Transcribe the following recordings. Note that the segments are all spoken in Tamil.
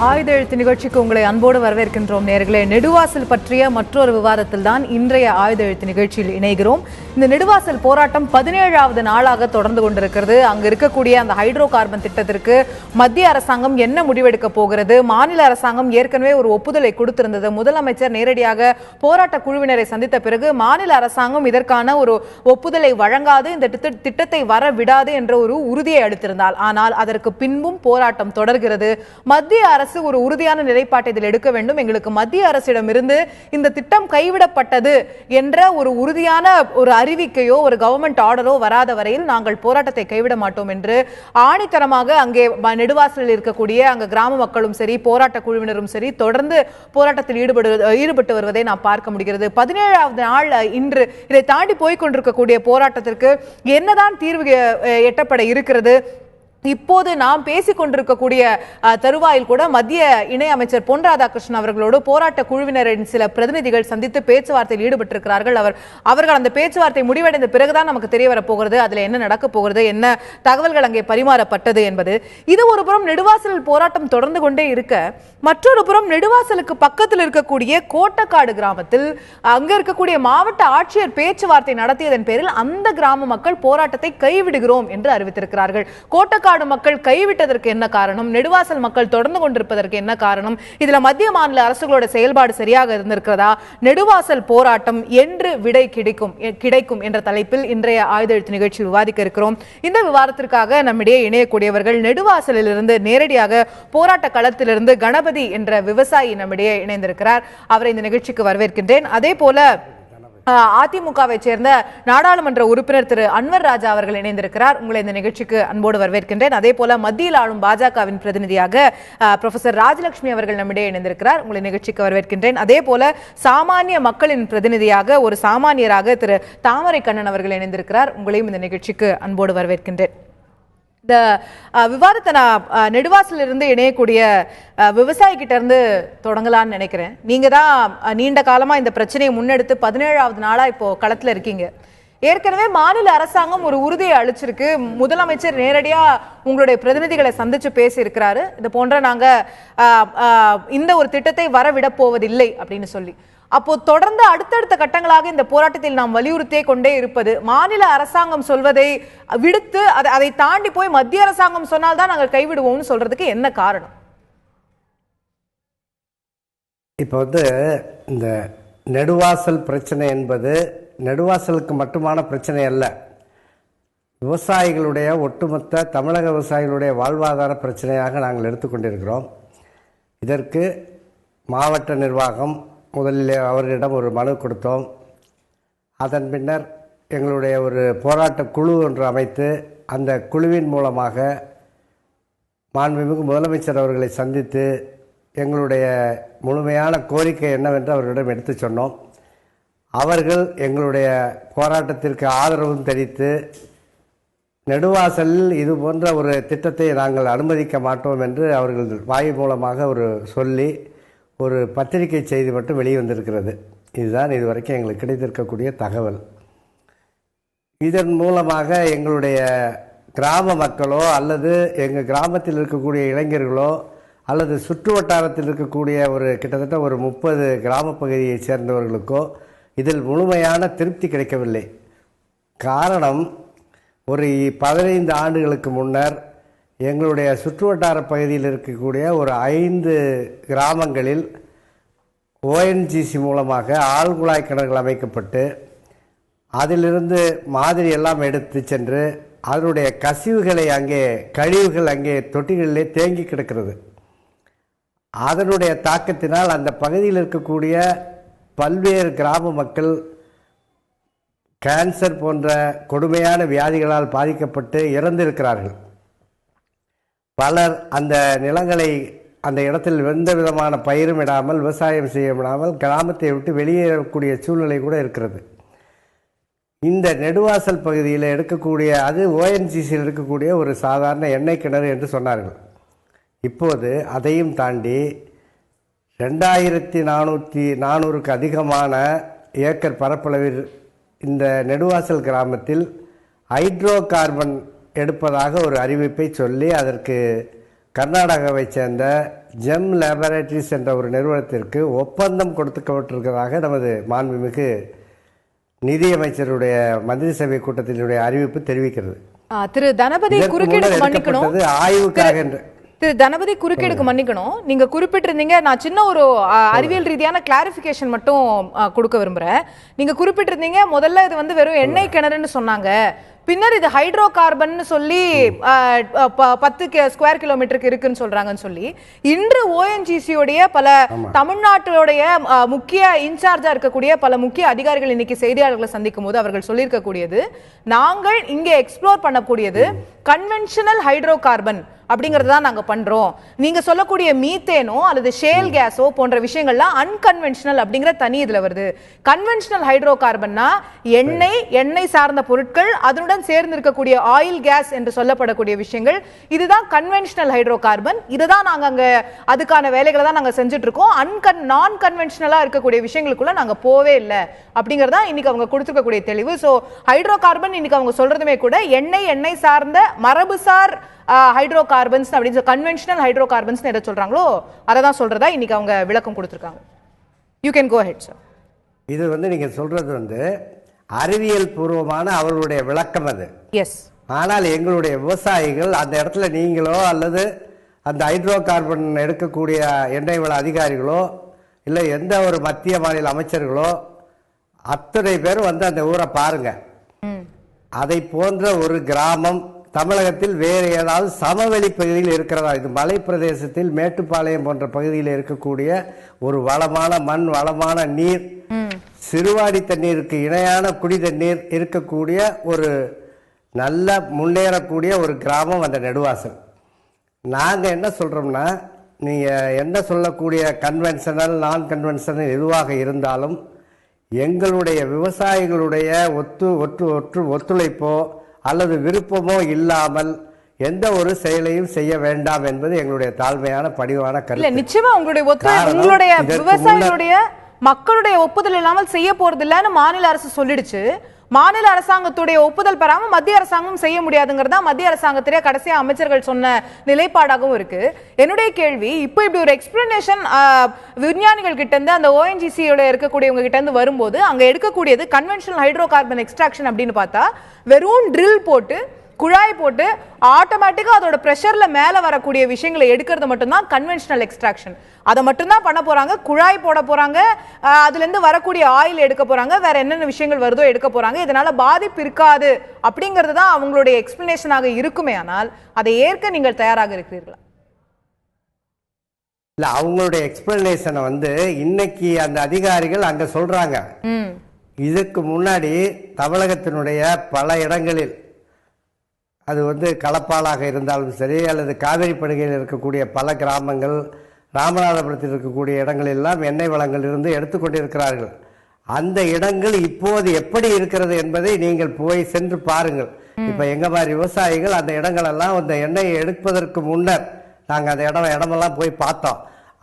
ஆயுத எழுத்து நிகழ்ச்சிக்கு உங்களை அன்போடு வரவேற்கின்றோம் நேர்களே. நெடுவாசல் பற்றிய மற்றொரு விவாதத்தில் தான் இன்றைய ஆயுத எழுத்து நிகழ்ச்சியில் இணைகிறோம். இந்த நெடுவாசல் போராட்டம் 17வது நாளாக தொடர்ந்து கொண்டிருக்கிறது. அங்கு இருக்கக்கூடிய அந்த ஹைட்ரோ கார்பன் திட்டத்திற்கு மத்திய அரசாங்கம் என்ன முடிவெடுக்க போகிறது? மாநில அரசாங்கம் ஏற்கனவே ஒரு ஒப்புதலை கொடுத்திருந்தது. முதலமைச்சர் நேரடியாக போராட்ட குழுவினரை சந்தித்த பிறகு மாநில அரசாங்கம் இதற்கான ஒரு ஒப்புதலை வழங்காது, இந்த திட்டத்தை வர விடாது என்ற ஒரு உறுதியை அளித்திருந்தால், ஆனால் அதற்கு பின்பும் போராட்டம் தொடர்கிறது. மத்திய அரசு ஒரு உறுதியான நிலைப்பாட்டை இதில் எடுக்க வேண்டும். எங்களுக்கு மத்திய அரசிடமிருந்து இந்த திட்டம் கைவிடப்பட்டது என்ற ஒரு உறுதியான ஒரு அறிவிக்கையோ ஒரு கவர்மெண்ட் ஆர்டரோ வராத வரையில் நாங்கள் போராட்டத்தை கைவிட மாட்டோம் என்று ஆணித்தரமாக அங்கே நெடுவாசலில் இருக்கக்கூடிய அங்க கிராம மக்களும் சரி, போராட்ட குழுவினரும் சரி, தொடர்ந்து போராட்டத்தில் ஈடுபட்டு வருவதை நாம் பார்க்க முடிகிறது. 17வது நாள் இன்று. இதை தாண்டி போய்கொண்டிருக்கக்கூடிய போராட்டத்திற்கு என்னதான் தீர்வு எட்டப்பட இருக்கிறது? இப்போது நாம் பேசிக் கொண்டிருக்கக்கூடிய தருவாயில் கூட மத்திய இணை அமைச்சர் பொன் ராதாகிருஷ்ணன் அவர்களோடு போராட்ட குழுவினரின் சில பிரதிநிதிகள் சந்தித்து பேச்சுவார்த்தையில் ஈடுபட்டிருக்கிறார்கள். அவர்கள் அந்த பேச்சுவார்த்தை முடிவடைந்த பிறகுதான் நமக்கு தெரிய வரப்போகிறது அதுல என்ன நடக்க போகிறது, என்ன தகவல்கள் அங்கே பரிமாறப்பட்டது என்பது. இது ஒரு புறம் நெடுவாசலில் போராட்டம் தொடர்ந்து கொண்டே இருக்க, மற்றொரு புறம் நெடுவாசலுக்கு பக்கத்தில் இருக்கக்கூடிய கோட்டக்காடு கிராமத்தில் அங்க இருக்கக்கூடிய மாவட்ட ஆட்சியர் பேச்சுவார்த்தை நடத்தியதன் பேரில் அந்த கிராம மக்கள் போராட்டத்தை கைவிடுகிறோம் என்று அறிவித்திருக்கிறார்கள். கோட்டக்காடு மக்கள் கைவிட்டதற்கு என்ன காரணம்? நெடுவாசல் மக்கள் தொடர்ந்து கொண்டிருப்பதற்கு என்ன காரணம்? இதுல மத்திய மாநில அரசுகளோட செயல்பாடு சரியாக இருந்திருக்கிறதா? நெடுவாசல் போராட்டம் என்று விடை கிடைக்கும் என்ற தலைப்பில் இன்றைய ஆயுத எழுத்து நிகழ்ச்சி விவாதிக்க இருக்கிறோம். இந்த விவாதத்திற்காக நம்மிடையே இணையக்கூடியவர்கள் நெடுவாசலில் இருந்து நேரடியாக போராட்ட களத்திலிருந்து கணபதி என்ற விவசாயி நம்மிடையே இணைந்திருக்கிறார். அவரை இந்த நிகழ்ச்சிக்கு வரவேற்கின்றேன். அதே போல அதிமுகவை சேர்ந்த நாடாளுமன்ற உறுப்பினர் திரு அன்வர் ராஜா அவர்கள் இணைந்திருக்கிறார். உங்களை இந்த நிகழ்ச்சிக்கு அன்போடு வரவேற்கின்றேன். அதே போல மத்தியில் ஆளும் பாஜகவின் பிரதிநிதியாக ப்ரொஃபசர் ராஜலட்சுமி அவர்கள் நம்மிடையே இணைந்திருக்கிறார். உங்களை நிகழ்ச்சிக்கு வரவேற்கின்றேன். அதே போல சாமானிய மக்களின் பிரதிநிதியாக ஒரு சாமானியராக திரு தாமரை கண்ணன் அவர்கள் இணைந்திருக்கிறார். உங்களையும் இந்த நிகழ்ச்சிக்கு அன்போடு வரவேற்கின்றேன். இந்த விவாதத்தை நான் நெடுவாசலில் இருந்து இணையக்கூடிய விவசாயி கிட்ட இருந்து தொடங்கலான்னு நினைக்கிறேன். நீங்க தான் நீண்ட காலமா இந்த பிரச்சனையை முன்னெடுத்து 17வது நாளா இப்போ களத்துல இருக்கீங்க. ஏற்கனவே மாநில அரசாங்கம் ஒரு உறுதியை அளிச்சிருக்கு. முதலமைச்சர் நேரடியா உங்களுடைய பிரதிநிதிகளை சந்திச்சு பேசி இருக்கிறாரு. இது போன்ற நாங்க இந்த ஒரு திட்டத்தை வரவிட போவதில்லை அப்படின்னு சொல்லி. அப்போ தொடர்ந்து அடுத்தடுத்த கட்டங்களாக இந்த போராட்டத்தில் நாம் வலியுறுத்தியே கொண்டே இருப்பது, மாநில அரசாங்கம் சொல்வதை விடுத்து அதை தாண்டி போய் மத்திய அரசாங்கம் சொன்னால்தான் நாங்கள் கைவிடுவோம்னு சொல்றதுக்கு என்ன காரணம்? இப்போ இந்த நெடுவாசல் பிரச்சனை என்பது நெடுவாசலுக்கு மட்டுமான பிரச்சனை அல்ல. விவசாயிகளுடைய ஒட்டுமொத்த தமிழக விவசாயிகளுடைய வாழ்வாதார பிரச்சனையாக நாங்கள் எடுத்துக்கொண்டிருக்கிறோம். இதற்கு மாவட்ட நிர்வாகம் முதலில் அவர்களிடம் ஒரு மனு கொடுத்தோம். அதன் பின்னர் எங்களுடைய ஒரு போராட்ட குழு ஒன்று அமைத்து அந்த குழுவின் மூலமாக மாண்புமிகு முதலமைச்சர் அவர்களை சந்தித்து எங்களுடைய முழுமையான கோரிக்கை என்னவென்று அவர்களிடம் எடுத்து சொன்னோம். அவர்கள் எங்களுடைய போராட்டத்திற்கு ஆதரவும் தெரிவித்து நெடுவாசலில் இது போன்ற ஒரு திட்டத்தை நாங்கள் அனுமதிக்க மாட்டோம் என்று அவர்கள் வாய் மூலமாக ஒரு சொல்லி ஒரு பத்திரிகை செய்தி மட்டும் வெளிவந்திருக்கிறது. இதுதான் இதுவரைக்கும் எங்களுக்கு கிடைத்திருக்கக்கூடிய தகவல். இதன் மூலமாக எங்களுடைய கிராம மக்களோ அல்லது எங்கள் கிராமத்தில் இருக்கக்கூடிய இளைஞர்களோ அல்லது சுற்று வட்டாரத்தில் இருக்கக்கூடிய ஒரு கிட்டத்தட்ட ஒரு 30 கிராம பகுதியை சேர்ந்தவர்களுக்கோ இதில் முழுமையான திருப்தி கிடைக்கவில்லை. காரணம், ஒரு 15 ஆண்டுகளுக்கு முன்னர் எங்களுடைய சுற்றுவட்டார பகுதியில் இருக்கக்கூடிய ஒரு 5 கிராமங்களில் ஓஎன்ஜிசி மூலமாக ஆழ்குழாய் கிணறுகள் அமைக்கப்பட்டு அதிலிருந்து மாதிரி எல்லாம் எடுத்து சென்று அதனுடைய கசிவுகளை கழிவுகள் அங்கே தொட்டிகளிலே தேங்கி கிடக்கிறது. அதனுடைய தாக்கத்தினால் அந்த பகுதியில் இருக்கக்கூடிய பல்வேறு கிராம மக்கள் கேன்சர் போன்ற கொடுமையான வியாதிகளால் பாதிக்கப்பட்டு இறந்திருக்கிறார்கள். பலர் அந்த நிலங்களை அந்த இடத்தில் எந்த விதமான பயிரும் இடாமல் விவசாயம் செய்ய விடாமல் கிராமத்தை விட்டு வெளியேறக்கூடிய சூழ்நிலை கூட இருக்கிறது. இந்த நெடுவாசல் பகுதியில் எடுக்கக்கூடிய அது ஓஎன்ஜிசியில் இருக்கக்கூடிய ஒரு சாதாரண எண்ணெய் கிணறு என்று சொன்னார்கள். இப்போது அதையும் தாண்டி 2400க்கு அதிகமான ஏக்கர் பரப்பளவில் இந்த நெடுவாசல் கிராமத்தில் ஹைட்ரோ கார்பன் எடுப்பதாக ஒரு அறிவிப்பை சொல்லி அதற்கு கர்நாடகாவை சேர்ந்த ஜெம் லேபரேட்டரிஸ் என்ற ஒரு நிறுவனத்திற்கு ஒப்பந்தம் கொடுக்கப்பட்டிருக்கிறதாக நமது மாண்புமிகு நிதியமைச்சருடைய மந்திரி சபை கூட்டத்தினுடைய அறிவிப்பு தெரிவிக்கிறது. திரு தனபதி குறுக்கீடு மன்னிக்கணும், ஆய்வுக்காக என்று திரு தனபதி குறுக்கீடுக்கு மன்னிக்கணும். நீங்க குறிப்பிட்டிருந்தீங்க, நான் சின்ன ஒரு அறிவியல் ரீதியான கிளாரிபிகேஷன் மட்டும் கொடுக்க விரும்புறேன். நீங்க குறிப்பிட்டிருந்தீங்க முதல்ல இது வந்து வெறும் எண்ணெய் கிணறுன்னு சொன்னாங்க, பின்னர் இது ஹைட்ரோ கார்பன் சொல்லி 10 ஸ்கொயர் கிலோமீட்டருக்கு இருக்குன்னு சொல்றாங்கன்னு சொல்லி இன்று ஓஎன்ஜிசியோடைய பல தமிழ்நாட்டுடைய முக்கிய இன்சார்ஜா இருக்கக்கூடிய பல முக்கிய அதிகாரிகள் இன்னைக்கு செய்தியாளர்களை சந்திக்கும் போது அவர்கள் சொல்லியிருக்கக்கூடியது, நாங்கள் இங்கே எக்ஸ்ப்ளோர் பண்ணக்கூடியது கன்வென்ஷனல் ஹைட்ரோ கார்பன் அப்படிங்கறத நாங்க பண்றோம். நீங்க சொல்லக்கூடிய மீத்தேனோ அல்லது ஷேல் கேஸோ போன்ற விஷயங்கள்லாம் அன்கன்வென்ஷனல் அப்படிங்கிற தனி இதுல வருது. கன்வென்ஷனல் ஹைட்ரோ கார்பன்னா எண்ணெய் சார்ந்த பொருட்கள், அதனுடன் சேர்ந்து இருக்கக்கூடிய ஆயில் கேஸ் என்று சொல்லப்படக்கூடிய விஷயங்கள், இதுதான் கன்வென்ஷனல் ஹைட்ரோ கார்பன். இதுதான் நாங்க அங்க அதுக்கான வேலைகளை தான் நாங்க செஞ்சுட்டு இருக்கோம். நான் கன்வென்ஷனலா இருக்கக்கூடிய விஷயங்களுக்குள்ள நாங்க போவே இல்லை அப்படிங்கறதா இன்னைக்கு அவங்க கொடுத்திருக்கக்கூடிய தெளிவு. சோ ஹைட்ரோ கார்பன் இன்னைக்கு அவங்க சொல்றதுமே கூட எண்ணெய் சார்ந்த மரபுசார் ஹைட்ரோ கார்பன்ஸ் அப்படின்னு கன்வென்ஷனல் ஹைட்ரோ கார்பன்ஸ் எதை சொல்றாங்களோ அதை தான் சொல்றதா இன்னைக்கு அவங்க விளக்கம் கொடுத்திருக்காங்க. You can go ahead sir. இது வந்து நீங்க சொல்றது வந்து அறிவியல் பூர்வமான அவர்களுடைய விளக்கம் அது. எஸ். ஆனால் எங்களுடைய விவசாயிகள் அந்த இடத்துல நீங்களோ அல்லது அந்த ஹைட்ரோ கார்பன் எடுக்கக்கூடிய எண்ணெய் வள அதிகாரிகளோ இல்லை எந்த ஒரு மத்திய மாநில அமைச்சர்களோ அத்தனை பேர் வந்து அந்த ஊரை பாருங்க. அதை போன்ற ஒரு கிராமம் தமிழகத்தில் வேறு ஏதாவது சமவெளி பகுதியில் இருக்கிறதா? இது மலை பிரதேசத்தில் மேட்டுப்பாளையம் போன்ற பகுதியில் இருக்கக்கூடிய ஒரு வளமான மண், வளமான நீர், சிறுவாடி தண்ணீருக்கு இணையான குடி தண்ணீர் இருக்கக்கூடிய ஒரு நல்ல முன்னேறக்கூடிய ஒரு கிராமம் அந்த நெடுவாசல். நாங்கள் என்ன சொல்கிறோம்னா, நீங்கள் என்ன சொல்லக்கூடிய கன்வென்ஷனல் நான் கன்வென்ஷனல் எதுவாக இருந்தாலும் எங்களுடைய விவசாயிகளுடைய ஒத்துழைப்போ அல்லது விருப்பமோ இல்லாமல் எந்த ஒரு செயலையும் செய்ய வேண்டாம் என்பது எங்களுடைய தாழ்மையான பணிவான கருத்து. நிச்சயமா உங்களுடைய விவசாயிகளுடைய மக்களுடைய ஒப்புதல் இல்லாமல் செய்ய போறது இல்லைன்னு மாநில அரசு சொல்லிடுச்சு. மாநில அரசாங்கத்துடைய ஒப்புதல் பெறாம மத்திய அரசாங்கம் செய்ய முடியாதுங்கிறதா மத்திய அரசாங்கத்திலே கடைசியா அமைச்சர்கள் சொன்ன நிலைப்பாடாகவும் இருக்கு. என்னுடைய கேள்வி, இப்போ இப்படி ஒரு எக்ஸ்பிளனேஷன் விஞ்ஞானிகள் கிட்ட இருந்து அந்த ஓஎன்ஜிசியோட இருக்கக்கூடியவங்க கிட்ட இருந்து வரும்போது அங்க எடுக்கக்கூடியது கன்வென்ஷனல் ஹைட்ரோ கார்பன் எக்ஸ்ட்ராக்ஷன் அப்படின்னு பார்த்தா வெறும் ட்ரில் போட்டு குழாய் போட்டு ஆட்டோமேட்டிக்கா அதோட பிரஷர்ல மேல வரக்கூடிய விஷயங்களை எடுக்கிறது மட்டும்தான் கன்வென்ஷனல் எக்ஸ்ட்ராக்ஷன். அதை மட்டும்தான் பண்ண போறாங்க. குழாய் போட போறாங்க, அதுல இருந்து வரக்கூடிய ஆயில் எடுக்க போறாங்க, வேற என்னென்ன விஷயங்கள் வருதோ எடுக்க போறாங்க. இதனால பாதிப்பு இருக்காது அப்படிங்கிறது தான் அவங்களுடைய எக்ஸ்பிளனேஷனாக இருக்குமே. ஆனால் அதை ஏற்க நீங்கள் தயாராக இருக்கிறீர்களா? இல்ல, அவங்களுடைய எக்ஸ்பிளனேஷனை வந்து இன்னைக்கு அந்த அதிகாரிகள் அங்க சொல்றாங்க. இதுக்கு முன்னாடி தமிழகத்தினுடைய பல இடங்களில் அது வந்து களப்பாலாக இருந்தாலும் சரி அல்லது காவிரி படுகையில் இருக்கக்கூடிய பல கிராமங்கள், ராமநாதபுரத்தில் இருக்கக்கூடிய இடங்களெல்லாம் எண்ணெய் வளங்கள் இருந்து எடுத்துக்கொண்டிருக்கிறார்கள். அந்த இடங்கள் இப்போது எப்படி இருக்கிறது என்பதை நீங்கள் போய் சென்று பாருங்கள். இப்ப எங்க மாதிரி விவசாயிகள் அந்த இடங்களெல்லாம் அந்த எண்ணெயை எடுப்பதற்கு முன்னர் நாங்கள் அந்த இடமெல்லாம் போய் பார்த்தோம்.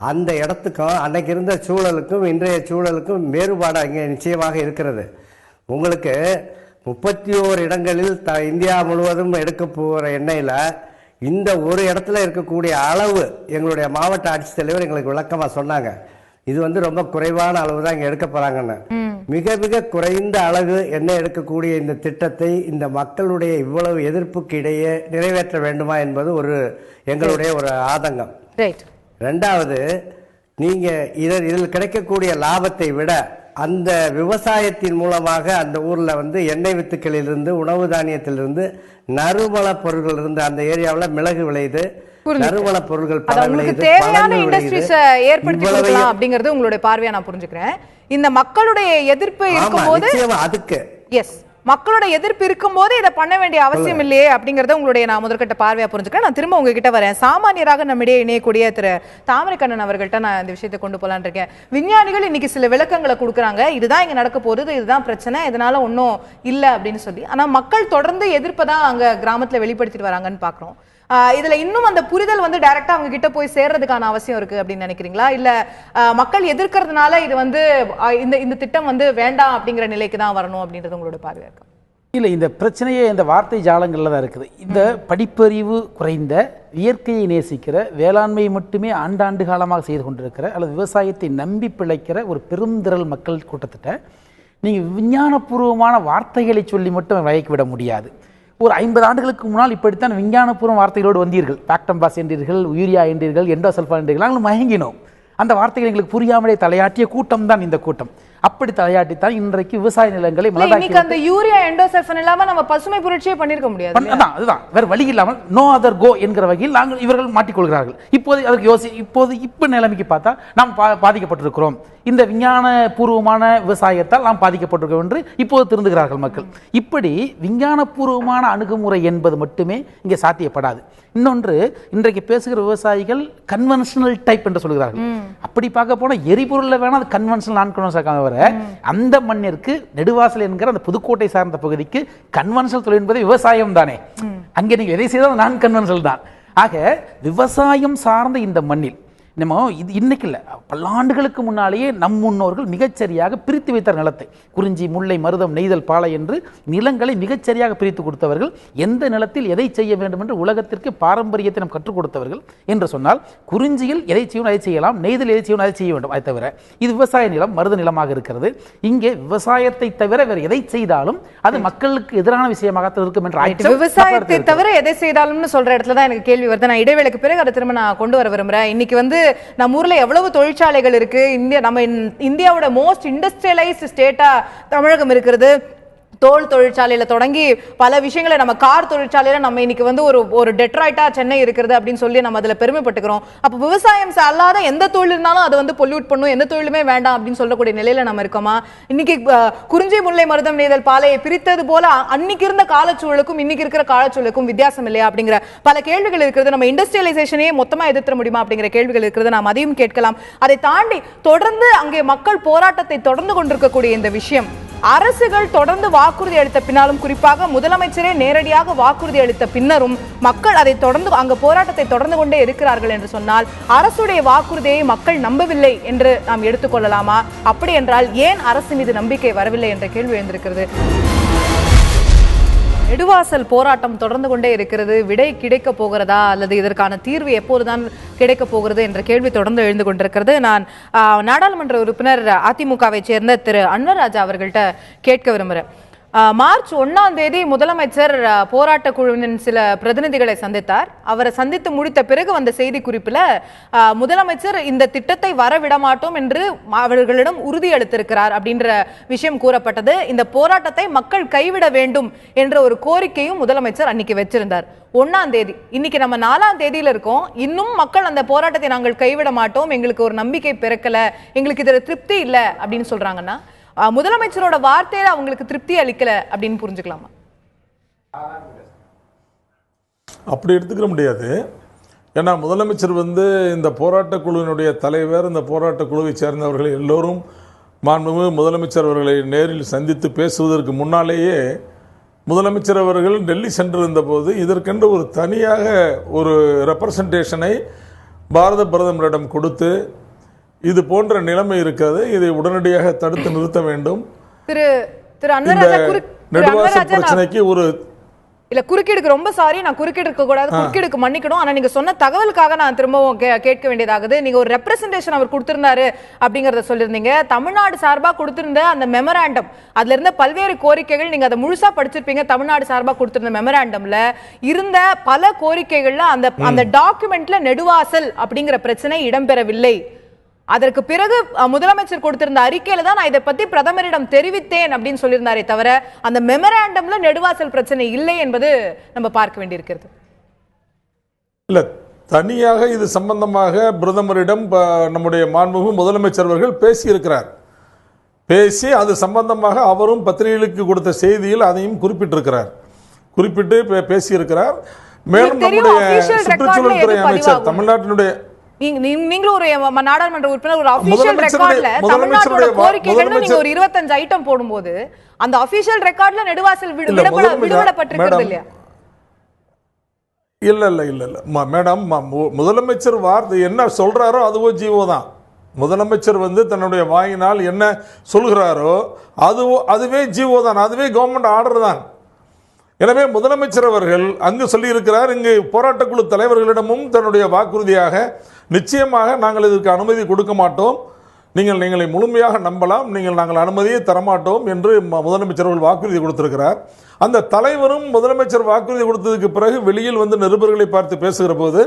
அந்த இடத்துக்கும் அன்னைக்கு இருந்த சூழலுக்கும் இன்றைய சூழலுக்கும் வேறுபாடு அங்கே நிச்சயமாக இருக்கிறது. உங்களுக்கு 31 இடங்களில் இந்தியா முழுவதும் எடுக்க போகிற எண்ணெயில் இந்த ஒரு இடத்துல இருக்கக்கூடிய அளவு எங்களுடைய மாவட்ட ஆட்சித்தலைவர் எங்களுக்கு விளக்கமாக சொன்னாங்க. இது வந்து ரொம்ப குறைவான அளவு தான் இங்கே எடுக்க போறாங்கன்னு. மிக மிக குறைந்த அளவு எண்ணெய் எடுக்கக்கூடிய இந்த திட்டத்தை இந்த மக்களுடைய இவ்வளவு எதிர்ப்புக்கு இடையே நிறைவேற்ற வேண்டுமா என்பது எங்களுடைய ஒரு ஆதங்கம். ரெண்டாவது, நீங்க இதில் கிடைக்கக்கூடிய லாபத்தை விட அந்த விவசாயத்தின் மூலமாக அந்த ஊர்ல வந்து எண்ணெய் வித்துக்களிலிருந்து, உணவு தானியத்திலிருந்து, நறுமண பொருட்கள் இருந்து அந்த ஏரியாவில் மிளகு விளையுது, நறுமண பொருட்கள் தேவையான இண்டஸ்ட்ரீஸ் ஏற்படுத்தி அப்படிங்கிறது உங்களுடைய பார்வையா நான் புரிஞ்சுக்கிறேன். இந்த மக்களுடைய எதிர்ப்பு இருக்கும்போது அதுக்கு மக்களோட எதிர்ப்பு இருக்கும்போது இதை பண்ண வேண்டிய அவசியம் இல்லையே அப்படிங்கறத உங்களுடைய நான் முதற்கட்ட பார்வையா புரிஞ்சுக்கிறேன். நான் திரும்ப உங்ககிட்ட வரேன். சாமானியராக நம்மிடையே இணையக்கூடிய திரு தாமரைக்கண்ணன் அவர்கள்ட்ட நான் இந்த விஷயத்தை கொண்டு போலான்னு இருக்கேன். விஞ்ஞானிகள் இன்னைக்கு சில விளக்கங்களை கொடுக்குறாங்க, இதுதான் இங்க நடக்க போகுது, இதுதான் பிரச்சனை, இதனால ஒன்றும் இல்லை அப்படின்னு சொல்லி. ஆனா மக்கள் தொடர்ந்து எதிர்ப்பை தான் அங்க கிராமத்துல வெளிப்படுத்திட்டு வராங்கன்னு பாக்குறோம். இதுல இன்னும் அந்த புரிதல் வந்து டைரக்டா அவங்க கிட்ட போய் சேர்றதுக்கான அவசியம் இருக்கு அப்படின்னு நினைக்கிறீங்களா? இல்ல மக்கள் எதிர்க்கிறதுனால இது வந்து இந்த திட்டம் வந்து வேண்டாம் அப்படிங்கிற நிலைக்கு தான் வரணும் அப்படின்றது உங்களோட பார்வையா இருக்கு? இல்லை, இந்த பிரச்சனையே இந்த வார்த்தை ஜாலங்களில் தான் இருக்குது. இந்த படிப்பறிவு குறைந்த, இயற்கையை நேசிக்கிற, வேளாண்மையை மட்டுமே ஆண்டாண்டு காலமாக செய்து கொண்டிருக்கிற அல்லது விவசாயத்தை நம்பி பிழைக்கிற ஒரு பெருந்திரள் மக்கள் கூட்டத்திட்ட நீங்கள் விஞ்ஞானபூர்வமான வார்த்தைகளை சொல்லி மட்டும் வகைக்கு விட முடியாது. ஒரு 50 ஆண்டுகளுக்கு முன்னால் இப்படித்தான் விஞ்ஞானபூர்வ வார்த்தைகளோடு வந்தீர்கள். பாக்டம்பாஸ் என்றீர்கள், யூரியா என்றீர்கள், எண்டோசல்ஃபான் என்றீர்கள். நாங்கள் மயங்கினோம். அந்த வார்த்தைகள் எங்களுக்கு புரியாமலே தலையாட்டிய கூட்டம் தான் இந்த கூட்டம். அப்படி தலையாட்டித்தான் இன்றைக்கு விவசாய நிலங்களை இன்னைக்கு அந்த யூரியா எண்டோசல்ஃபான் இல்லாம நம்ம பசுமை புரட்சியே பண்ணிருக்க முடியாது. அதுதான் வேற வழி இல்லாமல் நோ அதர் கோ என்கிற வகையில் நாங்கள் இவர்கள் மாட்டிக்கொள்கிறார்கள். இப்போது அதுக்கு இப்ப நிலைமைக்கு பார்த்தா நாம் பாதிக்கப்பட்டிருக்கிறோம். இந்த விஞ்ஞான பூர்வமான விவசாயத்தால் நாம் பாதிக்கப்பட்டிருக்கிறோம் என்று இப்போது திருந்துகிறார்கள் மக்கள். இப்படி விஞ்ஞானபூர்வமான அணுகுமுறை என்பது மட்டுமே இங்கே சாத்தியப்படாது. இன்னொன்று, இன்றைக்கு பேசுகிற விவசாயிகள் கன்வென்ஷனல் டைப் என்று சொல்கிறார்கள். அப்படி பார்க்க போனா எரிபொருள்ல வேணா அது கன்வென்ஷனல் நான் கன்வென்ஷனல் வர அந்த மண்ணிற்கு நெடுவாசல் என்கிற அந்த புதுக்கோட்டை சார்ந்த பகுதிக்கு கன்வென்ஷனல் தொழில் என்பது விவசாயம் தானே. அங்கே நீங்க எதை செய்தாலும் நான் கன்வென்ஷனல் தான். ஆக விவசாயம் சார்ந்த இந்த மண்ணில் நம்ம இது இன்னைக்கு இல்லை, பல்லாண்டுகளுக்கு முன்னாலேயே நம் முன்னோர்கள் மிகச்சரியாக பிரித்து வைத்தார் நிலத்தை. குறிஞ்சி, முல்லை, மருதம், நெய்தல், பாலை என்று நிலங்களை மிகச்சரியாக பிரித்து கொடுத்தவர்கள். எந்த நிலத்தில் எதை செய்ய வேண்டும் என்று உலகத்திற்கு பாரம்பரியத்தை நாம் கற்றுக் கொடுத்தவர்கள் என்று சொன்னால், குறிஞ்சியில் எதை செய்யணும் அதை செய்யலாம், நெய்தல் எதை செய்யணும் அதை செய்ய வேண்டும். அதை தவிர இது விவசாய நிலம், மருத நிலமாக இருக்கிறது. இங்கே விவசாயத்தை தவிர வேறு எதை செய்தாலும் அது மக்களுக்கு எதிரான விஷயமாக இருக்கும் என்ற விவசாயத்தை தவிர எதை செய்தாலும்னு சொல்ற இடத்துல தான் எனக்கு கேள்வி வருது. நான் இடைவேளைக்கு பிறகு அதை திரும்ப நான் கொண்டு வர விரும்புறேன். இன்னைக்கு நம்ம ஊர்ல எவ்வளவு தொழிற்சாலைகள் இருக்கு. இந்தியாவோட மோஸ்ட் இண்டஸ்ட்ரியலைஸ்ட் ஸ்டேட்டா தமிழகம் இருக்கிறது. தோல் தொழிற்சாலையில தொடங்கி பல விஷயங்களை, நம்ம கார் தொழிற்சாலையில நம்ம இன்னைக்கு ஒரு டெட்ராய்டா சென்னை இருக்கிறது அப்படின்னு சொல்லி நம்ம அதுல பெருமைப்பட்டுக்கிறோம். அப்ப விவசாயம் அல்லாத எந்த தொழில் இருந்தாலும் அது பொல்யூட் பண்ணும், எந்த தொழிலுமே வேண்டாம் அப்படின்னு சொல்லக்கூடிய நிலையில நம்ம இருக்கோமா? இன்னைக்கு குறிஞ்சி, முல்லை, மருதம், நெய்தல், பாலையை பிரித்தது போல அன்னைக்கு இருந்த காலச்சூழலுக்கும் இன்னைக்கு இருக்கிற காலச்சூழலுக்கும் வித்தியாசம் இல்லையா அப்படிங்கிற பல கேள்விகள் இருக்கிறது. நம்ம இண்டஸ்ட்ரியலைசேஷனையே மொத்தமா எதிர்த்த முடியுமா அப்படிங்கிற கேள்விகள் இருக்கிறது. நாம் அதையும் கேட்கலாம். அதை தாண்டி தொடர்ந்து அங்கே மக்கள் போராட்டத்தை தொடர்ந்து கொண்டிருக்கக்கூடிய இந்த விஷயம், அரசுகள் தொடர்ந்து வாக்குறுதி அளித்த பின்னாலும், குறிப்பாக முதலமைச்சரே நேரடியாக வாக்குறுதி அளித்த பின்னரும் மக்கள் அதை தொடர்ந்து அங்க போராட்டத்தை தொடர்ந்து கொண்டே இருக்கிறார்கள் என்று சொன்னால், அரசுடைய வாக்குறுதியை மக்கள் நம்பவில்லை என்று நாம் எடுத்துக்கொள்ளலாமா? அப்படி என்றால் ஏன் அரசு மீது நம்பிக்கை வரவில்லை என்ற கேள்வி எழுந்திருக்கிறது. நெடுவாசல் போராட்டம் தொடர்ந்து கொண்டே இருக்கிறது. விடை கிடைக்க போகிறதா அல்லது இதற்கான தீர்வு எப்போதுதான் கிடைக்க போகிறது என்ற கேள்வி தொடர்ந்து எழுந்து கொண்டிருக்கிறது. நான் நாடாளுமன்ற உறுப்பினர் அதிமுகவை சேர்ந்த திரு அன்வர்ராஜா அவர்கள்ட்ட கேட்க விரும்புகிறேன். மார்ச் 1ஆம் தேதி முதலமைச்சர் போராட்ட குழுவின் சில பிரதிநிதிகளை சந்தித்தார். அவரை சந்தித்து முடித்த பிறகு வந்த செய்தி குறிப்பில் முதலமைச்சர் இந்த திட்டத்தை வரவிட மாட்டோம் என்று அவர்களிடம் உறுதி அளித்திருக்கிறார் அப்படின்ற விஷயம் கூறப்பட்டது. இந்த போராட்டத்தை மக்கள் கைவிட வேண்டும் என்ற ஒரு கோரிக்கையும் முதலமைச்சர் அன்னைக்கு வச்சிருந்தார். 1ஆம் தேதி, இன்னைக்கு நம்ம 4ஆம் தேதியில இருக்கோம். இன்னும் மக்கள் அந்த போராட்டத்தை நாங்கள் கைவிட மாட்டோம், எங்களுக்கு ஒரு நம்பிக்கை பிறக்கல, எங்களுக்கு இதுல திருப்தி இல்லை அப்படின்னு சொல்றாங்கன்னா, முதலமைச்சரோட வார்த்தையில அவங்களுக்கு திருப்தி அளிக்கல அப்படின்னு புரிஞ்சுக்கலாமா? அப்படி எடுத்துக்க முடியாது. ஏன்னா முதலமைச்சர் இந்த போராட்ட குழுவினுடைய தலைவர், இந்த போராட்ட குழுவை சேர்ந்தவர்கள் எல்லோரும் மாண்புமிகு முதலமைச்சர் அவர்களை நேரில் சந்தித்து பேசுவதற்கு முன்னாலேயே முதலமைச்சர் அவர்கள் டெல்லி சென்றிருந்த போது இதற்கென்று ஒரு தனியாக ஒரு ரெப்ரசன்டேஷனை பாரத பிரதமரிடம் கொடுத்து, இது போன்ற நிலைமை இருக்கிறது, இதை உடனடியாக தடுத்து நிறுத்த வேண்டும், நெடுவாசல் பிரச்சனைக்கு ஒரு இல்ல குறுக்கீடுக்கு ரொம்ப சாரி, நான் குறுக்கீடுக்க கூடாது, குறுக்கீடுக்கு மன்னிக்கணும். ஆனா நீங்க சொன்ன தகவலுக்காக நான் திரும்பவும் கேட்க வேண்டியதாகுது. நீங்க ஒரு ரெப்ரசன்டேஷன் அவர் கொடுத்திருந்தாரு அப்படிங்கறத சொல்லியிருந்தீங்க. தமிழ்நாடு சார்பா கொடுத்திருந்த அந்த மெமராண்டம், அதுல இருந்த பல்வேறு கோரிக்கைகள் நீங்க அதை முழுசா படிச்சிருப்பீங்க. தமிழ்நாடு சார்பா கொடுத்திருந்த மெமராண்டம்ல இருந்த பல கோரிக்கைகள்ல அந்த டாக்குமெண்ட்ல நெடுவாசல் அப்படிங்கிற பிரச்சனை இடம்பெறவில்லை. அதற்கு பிறகு முதலமைச்சர் கொடுத்திருந்த அறிக்கையில தான் நான் இதை பத்தி பிரதமரிடம் தெரிவித்தேன் அப்படின்னு சொல்லியிருந்தாரே தவிர, அந்த மெமராண்டம்ல நெடுவாசல் பிரச்சனை இல்லை என்பது நம்ம பார்க்க வேண்டியிருக்கிறது. இல்ல, தனியாக இது சம்பந்தமாக பிரதமரிடம் நம்முடைய மாண்புமிகு முதலமைச்சர் அவர்கள் பேசியிருக்கிறார். பேசி அது சம்பந்தமாக அவரும் பத்திரிகைகளுக்கு கொடுத்த செய்தியில் அதையும் குறிப்பிட்டிருக்கிறார், குறிப்பிட்டு பேசியிருக்கிறார். மேலும் நம்முடைய சுற்றுச்சூழல் துறை அமைச்சர் தமிழ்நாட்டினுடைய நீங்களும் ஒரு நாடாளுமன்ற உறுப்பினர், ஒரு அபிஷியல் ரெக்கார்ட்ல தமிழ்நாட்டோட கோரிக்கைகள்னு நீங்க ஒரு 25 ஐட்டம் போடும்போது அந்த அபிஷியல் ரெக்கார்ட்ல நெடுவாசல் விடுபடப்பட்டிருக்கிறது இல்லையா? இல்ல இல்ல இல்ல இல்ல மேடம், முதலமைச்சர் வார்த்தை என்ன சொல்றாரோ அதுவோ ஜீவோ தான். முதலமைச்சர் தன்னுடைய வாயினால் என்ன சொல்கிறாரோ அதுவே ஜீவோ தான், அதுவே கவர்மெண்ட் ஆர்டர் தான். எனவே முதலமைச்சர் அவர்கள் அங்கு சொல்லியிருக்கிறார், இங்கு போராட்டக்குழு தலைவர்களிடமும் தன்னுடைய வாக்குறுதியாக நிச்சயமாக நாங்கள் இதற்கு அனுமதி கொடுக்க மாட்டோம், நீங்களை முழுமையாக நம்பலாம், நாங்கள் அனுமதியை தரமாட்டோம் என்று முதலமைச்சர் அவர்கள் வாக்குறுதி கொடுத்திருக்கிறார். அந்த தலைவரும் முதலமைச்சர் வாக்குறுதி கொடுத்ததுக்கு பிறகு வெளியில் வந்து நிருபர்களை பார்த்து பேசுகிற போது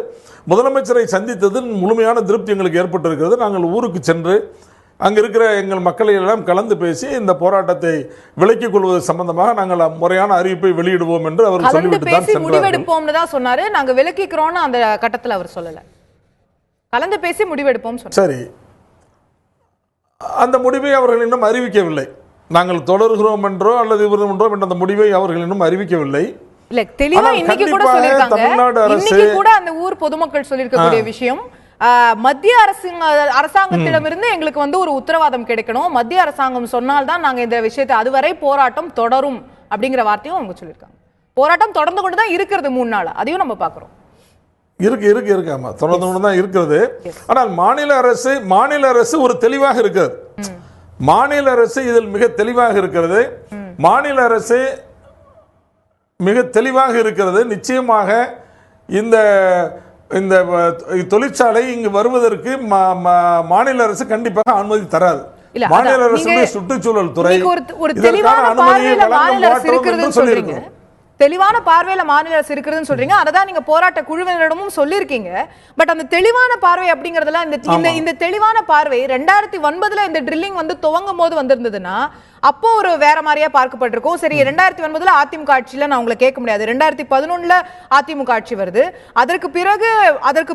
முதலமைச்சரை சந்தித்தது முழுமையான திருப்தி எங்களுக்கு ஏற்பட்டிருக்கிறது. நாங்கள் ஊருக்கு சென்று அங்கே இருக்கிற எங்கள் மக்களை எல்லாம் கலந்து பேசி இந்த போராட்டத்தை விலக்கிக் கொள்வது சம்பந்தமாக நாங்கள் முறையான அறிவிப்பை வெளியிடுவோம் என்று அவர் சொல்லிவிட்டு தான் சென்றார். முடிவெடுப்போம்னு தான் சொன்னாரு. நாங்க விலக்கிக்கிறோம்னு அந்த கட்டத்தில் அவர் சொல்லல. கலந்து பேசி முடிவெடுப்போம் சொன்னார். சரி, அந்த முடிவை அவர்கள் இன்னும் அறிவிக்கவில்லை. நாங்கள் தொடர்கிறோம் என்றோ அல்லது விரும்புகிறோம் என்ற அந்த முடிவை அவர்கள் இன்னும் அறிவிக்கவில்லை. இல்ல, தெளிவா இன்னைக்கு கூட சொல்லிருக்காங்க. இன்னைக்கு கூட அந்த ஊர் பொதுமக்கள் சொல்லிருக்கக்கூடிய விஷயம், மத்திய அரசாங்கத்திடமிருந்து எங்களுக்கு வந்து ஒரு உத்தரவாதம் கிடைக்கணும், மத்திய அரசாங்கம் சொன்னால்தான் நாங்க இந்த விஷயத்தை, அதுவரை போராட்டம் தொடரும் அப்படிங்கிற வார்த்தையும் அவங்க சொல்லியிருக்காங்க. போராட்டம் தொடர்ந்து கொண்டுதான் இருக்கிறது 3 நாள், அதையும் நம்ம பாக்குறோம். இருக்கு ஆமா, தொடர்ந்து கொண்டு தான் இருக்கிறது. ஆனால் மாநில அரசு ஒரு தெளிவாக இருக்கிறது. மாநில அரசு இதில் மிக தெளிவாக இருக்கிறது. மாநில அரசு மிக தெளிவாக இருக்கிறது. நிச்சயமாக இந்த இந்த தொழிற்சாலை இங்கு வருவதற்கு மாநில அரசு கண்டிப்பாக அனுமதி தராது. மாநில அரசு சுற்றுச்சூழல் துறை இதற்கான அனுமதியை வழங்க மாட்டோம் என்று சொல்லியிருக்கிறோம். தெளிவான பார்வையில மாநில அரசு இருக்குதுன்னு சொல்றீங்க, அததான் நீங்க போராட்ட குழுவினரிடமும் சொல்லியிருக்கீங்க. பட் அந்த தெளிவான பார்வை அப்படிங்கறதெல்லாம் இந்த தெளிவான பார்வை 2009 இந்த ட்ரில்லிங் வந்து துவங்கும் போது வந்திருந்ததுன்னா அப்போ ஒரு வேற மாதிரியா பார்க்கப்பட்டிருக்கும். சரி, 2009 அதிமுக ஆட்சியில நான் உங்களை கேட்க முடியாது, 2011 அதிமுக ஆட்சி வருது, அதற்கு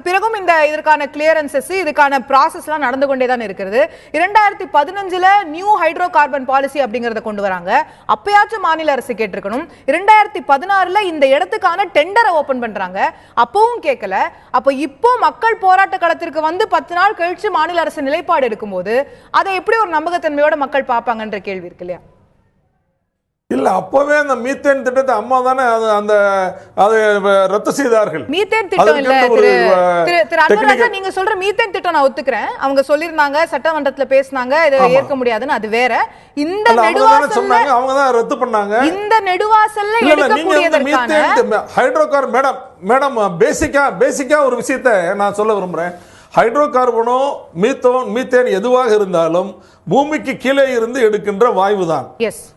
பிறகும் இதற்கான கிளியரன்சஸ், இதுக்கான ப்ராசஸ் எல்லாம் நடந்து கொண்டே தான் இருக்கிறது. 2015 நியூ ஹைட்ரோ கார்பன் பாலிசி அப்படிங்கறத கொண்டு வராங்க, அப்பயாச்சும் மாநில அரசு கேட்டிருக்கணும். 2016 இந்த இடத்துக்கான டெண்டரை ஓபன் பண்றாங்க, அப்பவும் கேட்கல. அப்போ இப்போ மக்கள் போராட்ட களத்திற்கு வந்து 10 நாள் கழிச்சு மாநில அரசு நிலைப்பாடு எடுக்கும்போது அதை எப்படி ஒரு நம்பகத்தன்மையோட மக்கள் பார்ப்பாங்கன்ற கேள்வி இருக்கு இல்லையா? இல்ல, அப்பவே அந்த மீத்தேன் திட்டத்தை அம்மா தானே அதை ரத்து செய்தார்கள். மீத்தேன் திட்டம் இல்ல திரு அன்பராஜா, நீங்க சொல்ற மீத்தேன் திட்டம் நான் ஒத்துக்கிறேன். அவங்க சொல்லிருந்தாங்க, சட்டமன்றத்துல பேசினாங்க, இதை ஏற்க முடியாதுன்னு, அது வேற. இந்த நெடுவாசல்ல சொன்னாங்க, அவங்க தான் ரத்து பண்ணாங்க. இந்த நெடுவாசல்ல எடுக்கக்கூடியதற்கான ஹைட்ரோ கார் மேடம் பேசிக்கா ஒரு விஷயத்தை நான் சொல்ல விரும்புறேன். ஹைட்ரோ கார்பனோ மீத்தேன் எதுவாக இருந்தாலும் பூமிக்கு கீழே இருந்து எடுக்கின்ற வாயு தான்.